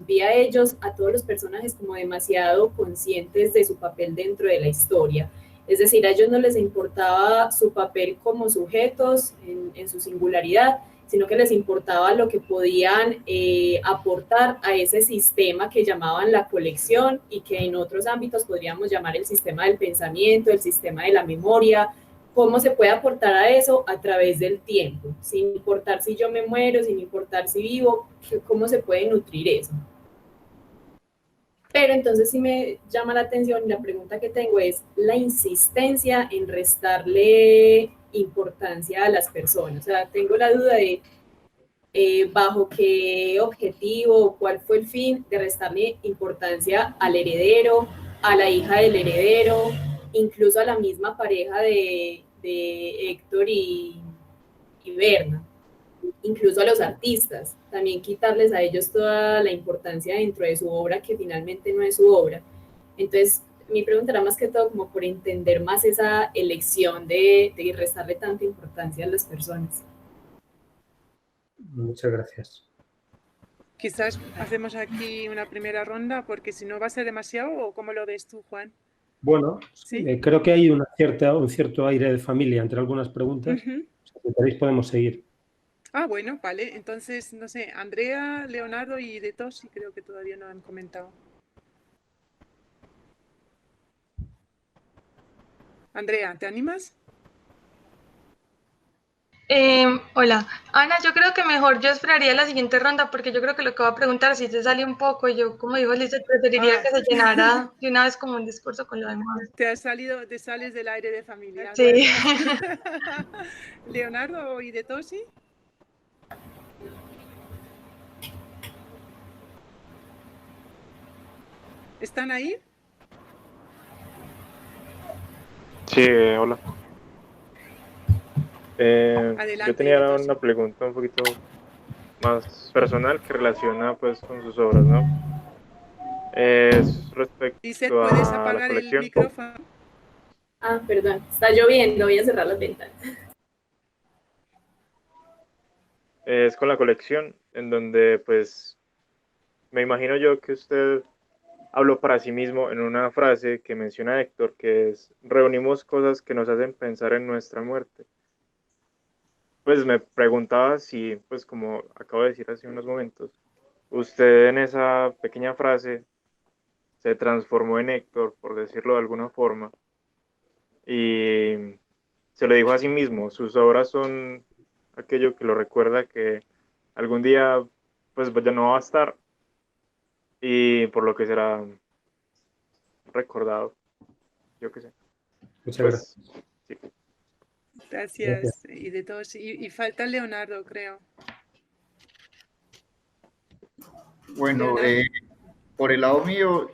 vi a ellos, a todos los personajes, como demasiado conscientes de su papel dentro de la historia. Es decir, a ellos no les importaba su papel como sujetos en su singularidad, sino que les importaba lo que podían aportar a ese sistema que llamaban la colección y que en otros ámbitos podríamos llamar el sistema del pensamiento, el sistema de la memoria. ¿Cómo se puede aportar a eso? A través del tiempo, sin importar si yo me muero, sin importar si vivo, ¿cómo se puede nutrir eso? Pero entonces sí me llama la atención, la pregunta que tengo es la insistencia en restarle importancia a las personas. O sea, tengo la duda de bajo qué objetivo, cuál fue el fin de restarle importancia al heredero, a la hija del heredero, incluso a la misma pareja de Héctor y Berna. incluso a los artistas, también quitarles a ellos toda la importancia dentro de su obra que finalmente no es su obra. Entonces, mi pregunta era más que todo como por entender más esa elección de restarle tanta importancia a las personas. Muchas gracias. Quizás hacemos aquí una primera ronda, porque si no va a ser demasiado, ¿o cómo lo ves tú, Juan? Bueno, ¿sí? Creo que hay un cierto aire de familia entre algunas preguntas. Si queréis podemos seguir. Ah, bueno, vale. Entonces, no sé, Andrea, Leonardo y De Tosi creo que todavía no han comentado. Andrea, ¿te animas? Hola, Ana, yo creo que mejor yo esperaría la siguiente ronda porque yo creo que lo que voy a preguntar si se sale un poco, yo como dijo Lizeth, preferiría que se llenara de una vez como un discurso con lo demás. Te sales del aire de familia. Sí. Leonardo y De Tosi. ¿Están ahí? Sí, hola. Adelante, yo tenía una pregunta un poquito más personal que relaciona pues con sus obras, ¿no? Es respecto Lizeth, ¿puedes a apagar la colección. el micrófono? Ah, perdón, está lloviendo, voy a cerrar las ventanas. Es con la colección, en donde pues me imagino yo que usted habló para sí mismo en una frase que menciona Héctor, que es: reunimos cosas que nos hacen pensar en nuestra muerte. Pues me preguntaba si, pues como acabo de decir hace unos momentos, usted en esa pequeña frase se transformó en Héctor, por decirlo de alguna forma, y se lo dijo a sí mismo. Sus obras son aquello que lo recuerda que algún día pues ya no va a estar, y por lo que será recordado, yo qué sé. Muchas gracias. Sí. Gracias. Y De todos, y falta Leonardo, creo. Bueno, por el lado mío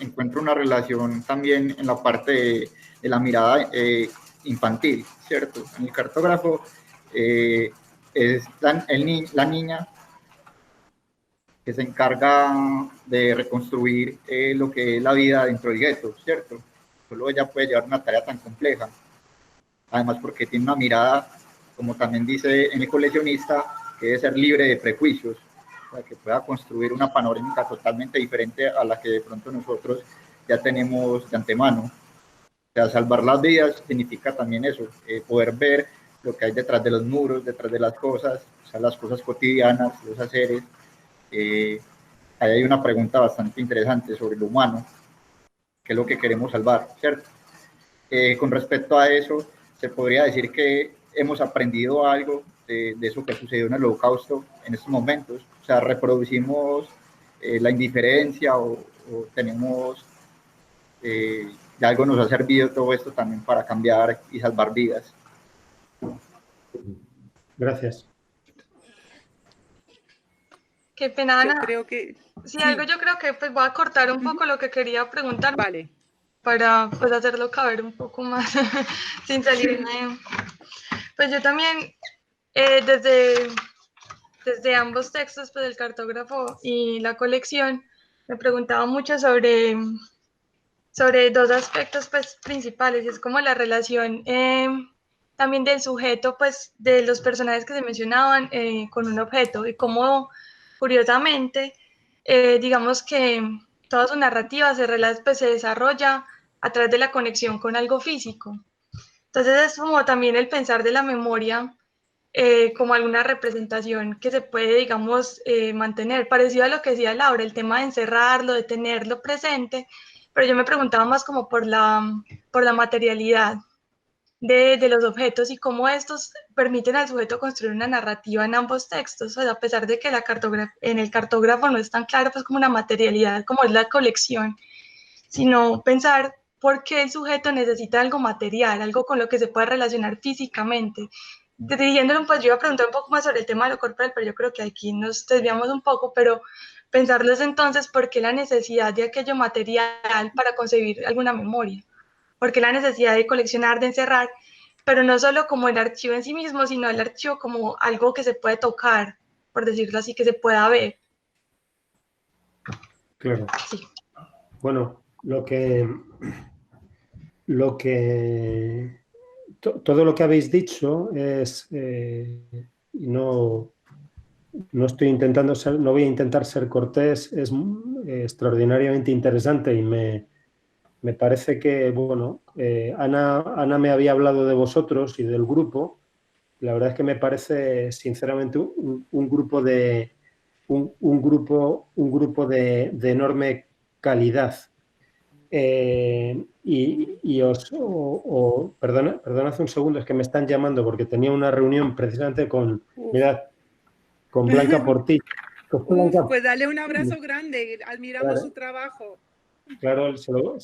encuentro una relación también en la parte de la mirada infantil, ¿cierto? En el cartógrafo es la niña que se encarga de reconstruir lo que es la vida dentro del gueto, ¿cierto? Solo ella puede llevar una tarea tan compleja. Además porque tiene una mirada, como también dice en el coleccionista, que debe ser libre de prejuicios, para que pueda construir una panorámica totalmente diferente a la que de pronto nosotros ya tenemos de antemano. O sea, salvar las vidas significa también eso, poder ver lo que hay detrás de los muros, detrás de las cosas, o sea, las cosas cotidianas, los haceres. Ahí hay una pregunta bastante interesante sobre lo humano, qué es lo que queremos salvar, ¿cierto? Con respecto a eso, se podría decir que hemos aprendido algo de eso que sucedió en el Holocausto en estos momentos. O sea, reproducimos la indiferencia o tenemos, de algo nos ha servido todo esto también para cambiar y salvar vidas. Gracias. Qué pena, Ana. Yo creo que... Sí, algo yo creo que pues voy a cortar un poco lo que quería preguntar. Vale. Para pues hacerlo caber un poco más sin salirme. Pues yo también desde ambos textos, pues el cartógrafo y la colección, me preguntaba mucho sobre dos aspectos pues principales, y es como la relación también del sujeto, pues de los personajes que se mencionaban con un objeto, y cómo curiosamente digamos que toda su narrativa pues, se desarrolla a través de la conexión con algo físico. Entonces es como también el pensar de la memoria como alguna representación que se puede, digamos, mantener, parecido a lo que decía Laura, el tema de encerrarlo, de tenerlo presente, pero yo me preguntaba más como por la materialidad de los objetos y cómo estos permiten al sujeto construir una narrativa en ambos textos, o sea, a pesar de que en el cartógrafo no es tan claro pues como una materialidad como es la colección, sino pensar por qué el sujeto necesita algo material, algo con lo que se pueda relacionar físicamente. Dirigiéndolo, pues yo iba a preguntar un poco más sobre el tema de lo corporal, pero yo creo que aquí nos desviamos un poco, pero pensarles entonces por qué la necesidad de aquello material para concebir alguna memoria, por qué la necesidad de coleccionar, de encerrar, pero no solo como el archivo en sí mismo, sino el archivo como algo que se puede tocar, por decirlo así, que se pueda ver. Claro. Sí. Bueno, todo lo que habéis dicho es, no estoy intentando ser, no voy a intentar ser cortés, es extraordinariamente interesante y me parece que, bueno, Ana me había hablado de vosotros y del grupo. La verdad es que me parece, sinceramente, un grupo de enorme calidad. Perdonad un segundo, es que me están llamando porque tenía una reunión precisamente con Blanca Portillo. Pues dale un abrazo grande, admiramos su trabajo. Claro, se lo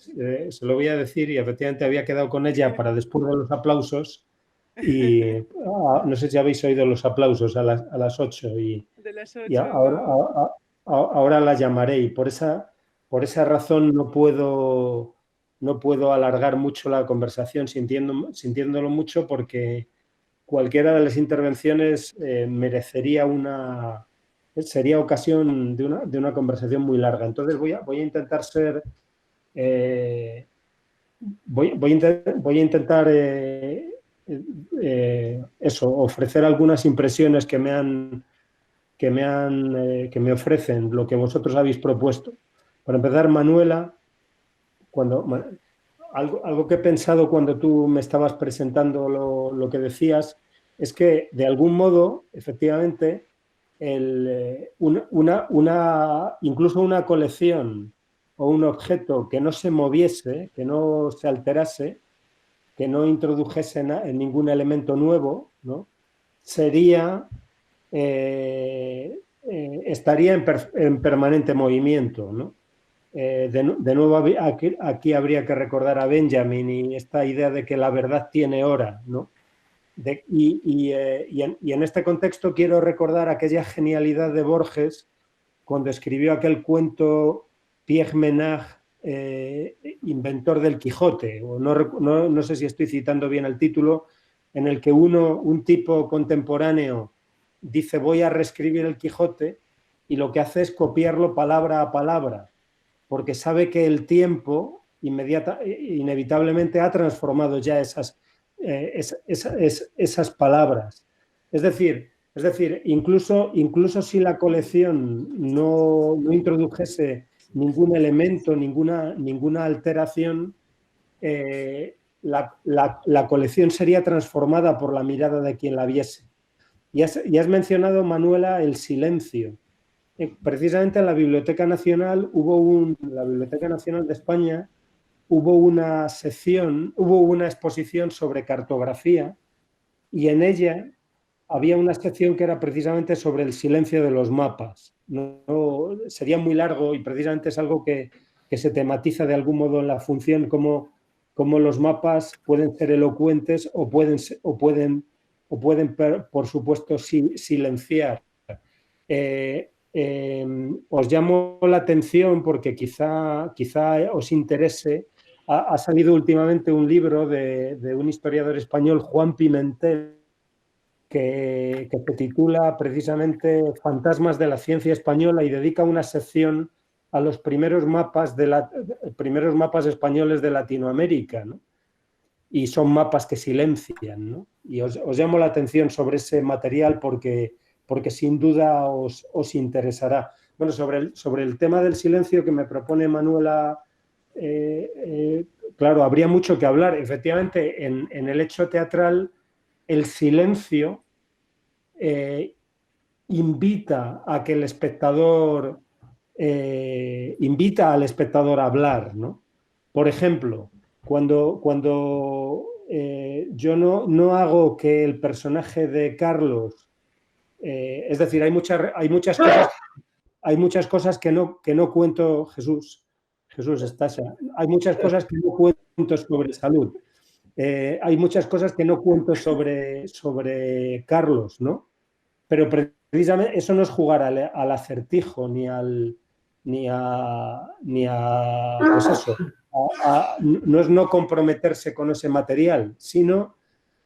voy a decir y efectivamente había quedado con ella para después de los aplausos y no sé si habéis oído los aplausos a las 8 y ahora la llamaré y por esa razón no puedo alargar mucho la conversación sintiéndolo mucho porque cualquiera de las intervenciones sería ocasión de una conversación muy larga. Entonces voy a intentar ser voy a intentar ofrecer algunas impresiones que me ofrecen lo que vosotros habéis propuesto. Para empezar, Manuela, algo que he pensado cuando tú me estabas presentando lo que decías es que de algún modo, efectivamente, incluso una colección o un objeto que no se moviese, que no se alterase, que no introdujese en ningún elemento nuevo, ¿no? Estaría en permanente movimiento, ¿no? De nuevo, aquí habría que recordar a Benjamin y esta idea de que la verdad tiene hora, ¿no? Y en este contexto quiero recordar aquella genialidad de Borges cuando escribió aquel cuento Pierre Menard, inventor del Quijote, o no sé si estoy citando bien el título, en el que un tipo contemporáneo dice voy a reescribir el Quijote y lo que hace es copiarlo palabra a palabra, porque sabe que el tiempo inevitablemente ha transformado ya esas palabras. Es decir, incluso si la colección no introdujese ningún elemento, ninguna alteración, la colección sería transformada por la mirada de quien la viese. Y has mencionado, Manuela, el silencio. Precisamente en la Biblioteca Nacional la Biblioteca Nacional de España hubo una exposición sobre cartografía y en ella había una sección que era precisamente sobre el silencio de los mapas. Sería muy largo y precisamente es algo que se tematiza de algún modo en la función, cómo los mapas pueden ser elocuentes o pueden por supuesto, silenciar. Os llamo la atención porque quizá os interese. Ha salido últimamente un libro de un historiador español, Juan Pimentel, que se titula precisamente Fantasmas de la ciencia española y dedica una sección a los primeros mapas españoles de Latinoamérica, ¿no? Y son mapas que silencian, ¿no? Y os llamo la atención sobre ese material porque sin duda os interesará. Bueno, sobre el tema del silencio que me propone Manuela, claro, habría mucho que hablar. Efectivamente, en el hecho teatral, el silencio invita al espectador a hablar, ¿no? Por ejemplo, cuando yo no hago que el personaje de Carlos, es decir, hay muchas cosas que no cuento. Jesús, estás ya. Hay muchas cosas que no cuento sobre salud. Hay muchas cosas que no cuento sobre Carlos, ¿no? Pero precisamente eso no es jugar al acertijo no es no comprometerse con ese material, sino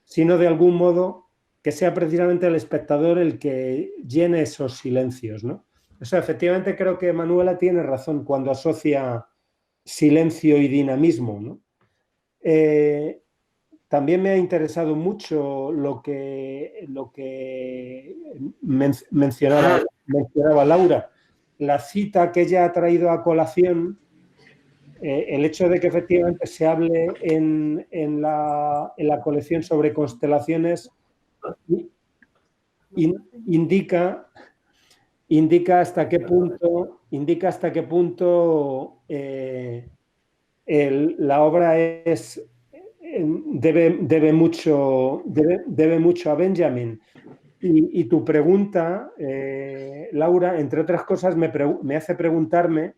sino de algún modo que sea precisamente el espectador el que llene esos silencios, ¿no? O sea, efectivamente creo que Manuela tiene razón cuando asocia silencio y dinamismo, ¿no? También me ha interesado mucho lo que mencionaba Laura, la cita que ella ha traído a colación, el hecho de que efectivamente se hable en la colección sobre constelaciones indica hasta qué punto la obra debe mucho a Benjamin. Y tu pregunta, Laura, entre otras cosas, me hace preguntarme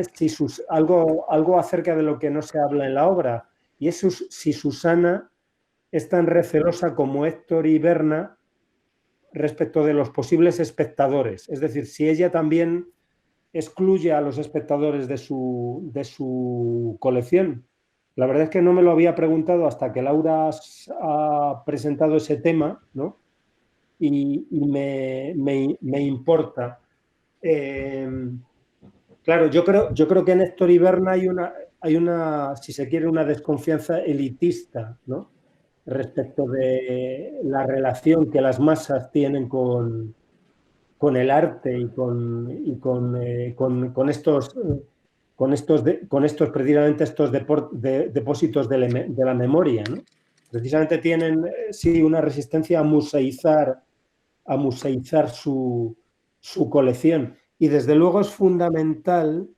si algo acerca de lo que no se habla en la obra, y es si Susana es tan recelosa como Héctor y Berna respecto de los posibles espectadores. Es decir, si ella también excluye a los espectadores de su colección. La verdad es que no me lo había preguntado hasta que Laura ha presentado ese tema, ¿no? Y me importa. Claro, yo creo que en Héctor y Berna hay una, si se quiere, una desconfianza elitista, ¿no? Respecto de la relación que las masas tienen con el arte y con estos precisamente estos depósitos de la memoria, ¿no? Precisamente tienen, sí, una resistencia a museizar su colección. Y desde luego es fundamental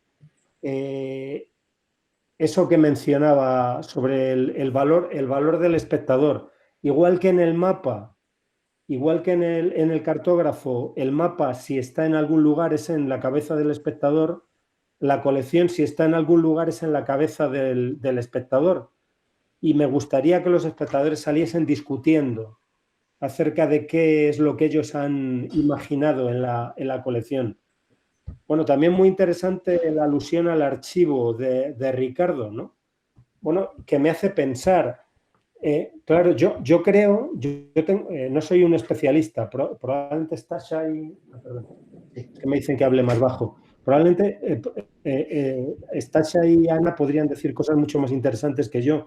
eso que mencionaba sobre el valor del espectador. Igual que en el mapa, igual que en el cartógrafo, el mapa, si está en algún lugar, es en la cabeza del espectador. La colección, si está en algún lugar, es en la cabeza del espectador. Y me gustaría que los espectadores saliesen discutiendo acerca de qué es lo que ellos han imaginado en la colección. Bueno, también muy interesante la alusión al archivo de Ricardo, ¿no? Bueno, que me hace pensar. Claro, yo creo, no soy un especialista, probablemente Stasha y... que me dicen que hable más bajo. Probablemente Stasha y Ana podrían decir cosas mucho más interesantes que yo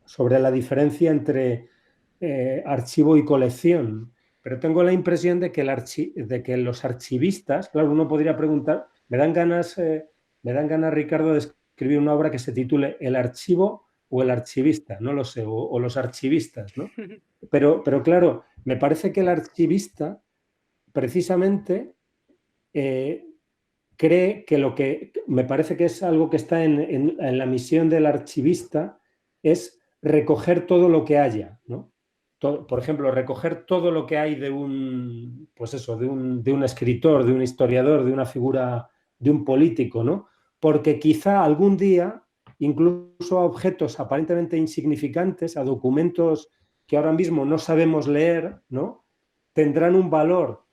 sobre la diferencia entre archivo y colección. Pero tengo la impresión de que los archivistas, claro, uno podría preguntar, me dan ganas, Ricardo, de escribir una obra que se titule El archivo o el archivista, no lo sé, o los archivistas, ¿no? Pero claro, me parece que el archivista precisamente cree que me parece que es algo que está en la misión del archivista, es recoger todo lo que haya, ¿no? Por ejemplo, recoger todo lo que hay de un escritor, de un historiador, de una figura, de un político, ¿no? Porque quizá algún día, incluso a objetos aparentemente insignificantes, a documentos que ahora mismo no sabemos leer, ¿no? Tendrán un valor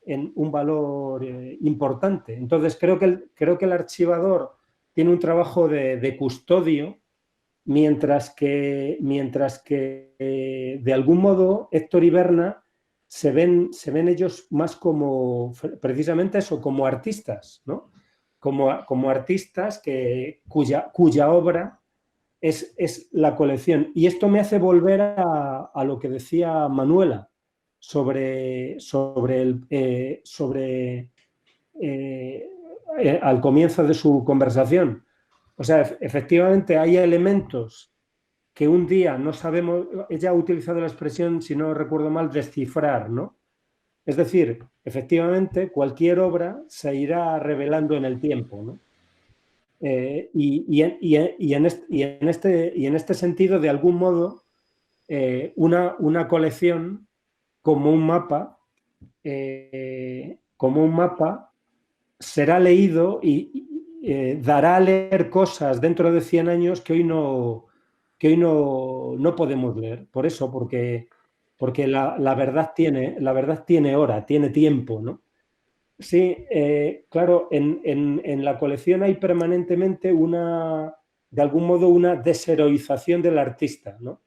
importante. Entonces, creo que el archivador tiene un trabajo de custodio, mientras que de algún modo Héctor y Berna se ven ellos más como, precisamente eso, como artistas, ¿no? Como artistas cuya obra es la colección. Y esto me hace volver a lo que decía Manuela al comienzo de su conversación. O sea, efectivamente hay elementos que un día no sabemos, ella ha utilizado la expresión, si no recuerdo mal, descifrar, ¿no? Es decir, efectivamente cualquier obra se irá revelando en el tiempo, ¿no? Y en este sentido, de algún modo, una colección como un mapa será leído y dará a leer cosas dentro de 100 años que hoy no podemos leer. Por eso, porque la verdad tiene hora, tiene tiempo, ¿no? Sí, claro, en la colección hay permanentemente de algún modo una desheroización del artista, ¿no?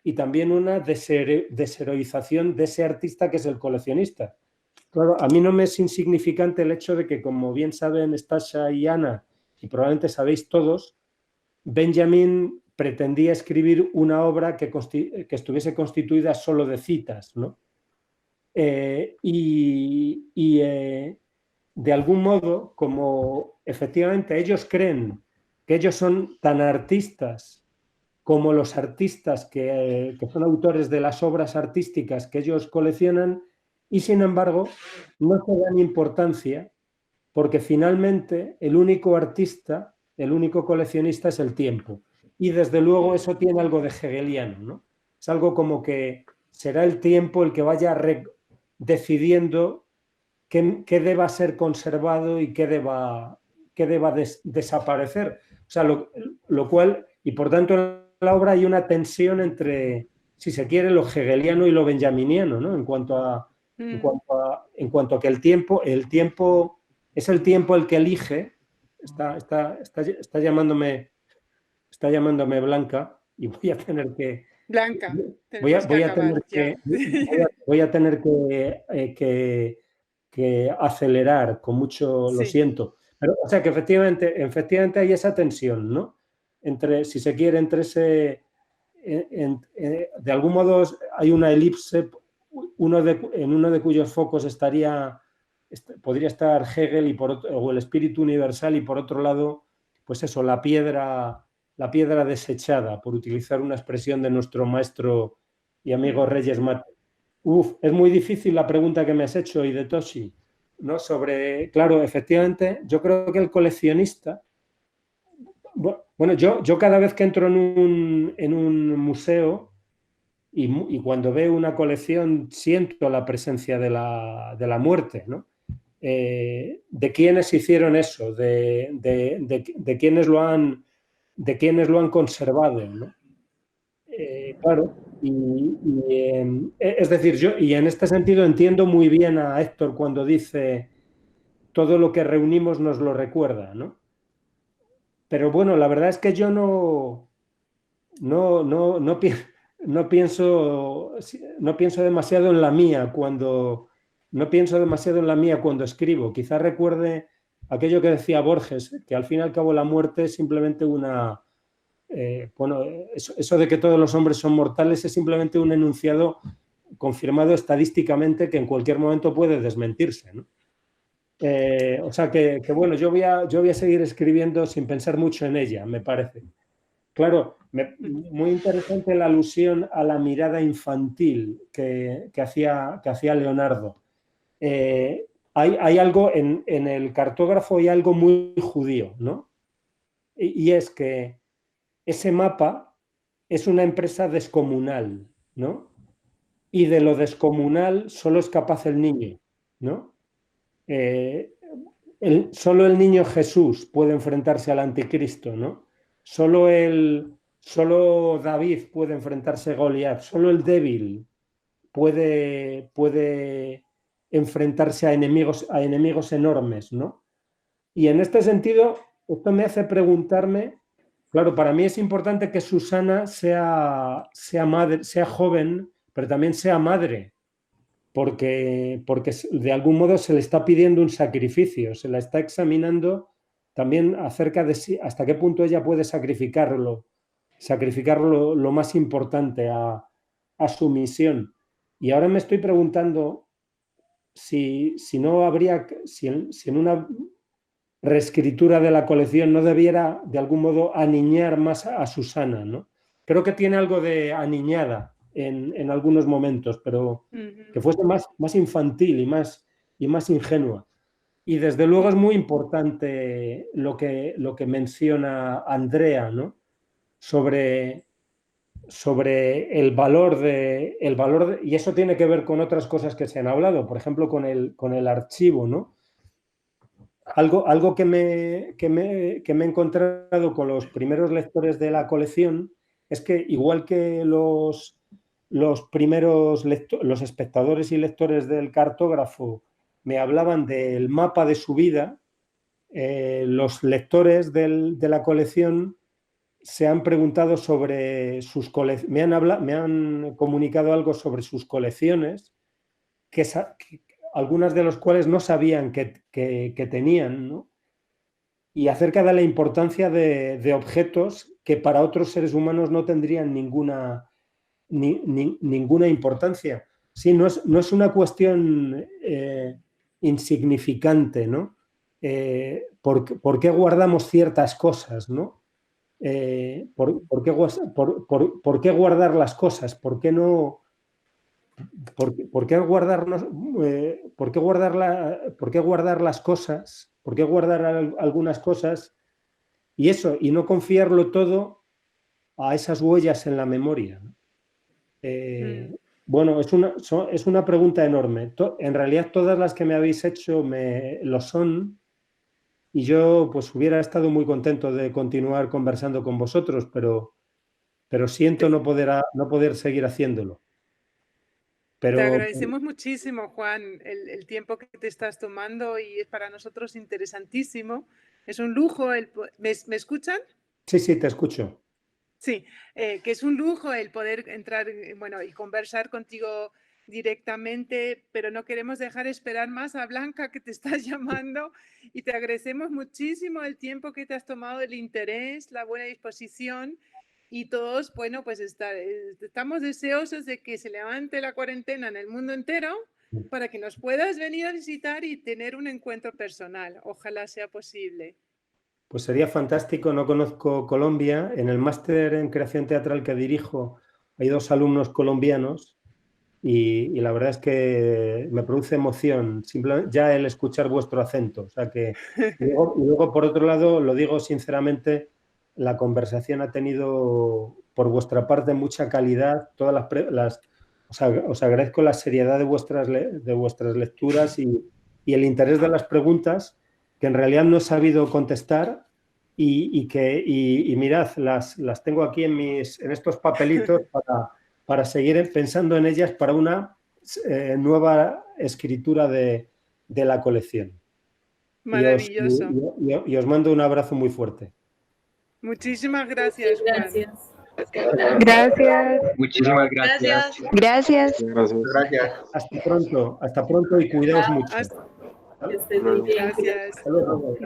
y también una desheroización de ese artista que es el coleccionista. Claro, a mí no me es insignificante el hecho de que, como bien saben Stasha y Ana, y probablemente sabéis todos, Benjamin pretendía escribir una obra que estuviese constituida solo de citas, ¿no? De algún modo, como efectivamente ellos creen que ellos son tan artistas como los artistas que son autores de las obras artísticas que ellos coleccionan, y sin embargo no se dan importancia porque finalmente el único artista, el único coleccionista es el tiempo. Y desde luego eso tiene algo de hegeliano, ¿no? Es algo como que será el tiempo el que vaya decidiendo qué deba ser conservado y qué deba desaparecer. O sea, lo cual, y por tanto en la obra hay una tensión entre, si se quiere, lo hegeliano y lo benjaminiano, ¿no? En cuanto a que el tiempo es el tiempo el que elige. Está llamándome Blanca y voy a tener que... Blanca, voy a tener que acelerar con mucho, lo siento. Pero, o sea que efectivamente hay esa tensión, ¿no? Entre, si se quiere, entre ese... de algún modo hay una elipse, en uno de cuyos focos podría estar Hegel o el espíritu universal, y por otro lado, pues eso, la piedra desechada, por utilizar una expresión de nuestro maestro y amigo Reyes Mate. Es muy difícil la pregunta que me has hecho, y de Toshi, ¿no? Claro, efectivamente, yo creo que el coleccionista, bueno, yo cada vez que entro en un museo y cuando veo una colección siento la presencia de la muerte, ¿no? De quiénes hicieron eso, de quiénes lo han conservado, ¿no? Claro, es decir, y en este sentido entiendo muy bien a Héctor cuando dice todo lo que reunimos nos lo recuerda, ¿no? Pero bueno, la verdad es que yo no pienso demasiado en la mía cuando escribo. Quizás recuerde aquello que decía Borges, que al fin y al cabo la muerte es simplemente una... eso de que todos los hombres son mortales es simplemente un enunciado confirmado estadísticamente que en cualquier momento puede desmentirse, ¿no? O sea que bueno, yo voy a seguir escribiendo sin pensar mucho en ella, me parece. Claro, muy interesante la alusión a la mirada infantil que hacía Leonardo. Hay algo en el cartógrafo, hay algo muy judío, ¿no? Y es que ese mapa es una empresa descomunal, ¿no? Y de lo descomunal solo es capaz el niño, ¿no? Solo el niño Jesús puede enfrentarse al anticristo, ¿no? Solo David puede enfrentarse a Goliat, solo el débil puede enfrentarse a enemigos enormes, ¿no? Y en este sentido, esto me hace preguntarme, claro, para mí es importante que Susana sea madre, sea joven, pero también sea madre, porque de algún modo se le está pidiendo un sacrificio, se la está examinando también acerca de hasta qué punto ella puede sacrificarlo lo más importante a su misión. Y ahora me estoy preguntando si en una reescritura de la colección no debiera de algún modo aniñar más a Susana, ¿no? Creo que tiene algo de aniñada en algunos momentos, pero que fuese más infantil y más ingenua. Y desde luego es muy importante lo que menciona Andrea, ¿no? Sobre el valor y eso tiene que ver con otras cosas que se han hablado, por ejemplo con el archivo, ¿no? Algo que me he encontrado con los primeros lectores de la colección es que, igual que los primeros los espectadores y lectores del cartógrafo me hablaban del mapa de su vida, los lectores de la colección se han preguntado sobre sus colecciones, me han comunicado algo sobre sus colecciones, que algunas de las cuales no sabían que tenían, ¿no? Y acerca de la importancia de objetos que para otros seres humanos no tendrían ninguna importancia. Sí, no es una cuestión insignificante, ¿no? ¿Por qué guardamos ciertas cosas, ¿no? ¿Por qué guardar las cosas? ¿Por qué no? ¿Por qué guardar las cosas? ¿Por qué guardar algunas cosas? Y eso, y no confiarlo todo a esas huellas en la memoria. Bueno, es una pregunta enorme. En realidad todas las que me habéis hecho lo son, y yo pues hubiera estado muy contento de continuar conversando con vosotros, pero siento no poder seguir haciéndolo. Te agradecemos muchísimo, Juan, el tiempo que te estás tomando, y es para nosotros interesantísimo. Es un lujo. ¿Me escuchan? Sí, te escucho. Sí, que es un lujo el poder entrar, bueno, y conversar contigo directamente, pero no queremos dejar esperar más a Blanca, que te está llamando, y te agradecemos muchísimo el tiempo que te has tomado, el interés, la buena disposición, y todos, bueno, pues estamos deseosos de que se levante la cuarentena en el mundo entero para que nos puedas venir a visitar y tener un encuentro personal. Ojalá sea posible. Pues sería fantástico. No conozco Colombia. En el máster en creación teatral que dirijo hay 2 alumnos colombianos y la verdad es que me produce emoción simplemente ya el escuchar vuestro acento. O sea que, y luego, por otro lado, lo digo sinceramente, la conversación ha tenido por vuestra parte mucha calidad. Os agradezco la seriedad de vuestras lecturas y el interés de las preguntas, que en realidad no he sabido contestar y mirad, las tengo aquí en estos papelitos para seguir pensando en ellas para una nueva escritura de la colección. Maravilloso. Y os mando un abrazo muy fuerte. Muchísimas gracias, Juan. Gracias. Muchísimas gracias. Gracias. Hasta pronto y cuidaos mucho. Gracias. Gracias.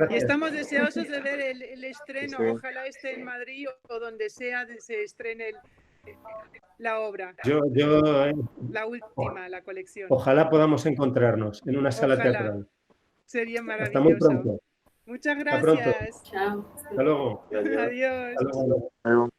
Y estamos deseosos de ver el estreno. Ojalá esté en Madrid o donde sea se estrene la obra. La última, la colección. Ojalá podamos encontrarnos en una sala teatral. Sería maravilloso. Hasta muy pronto. Muchas gracias. Chao. Hasta luego. Adiós. Hasta luego.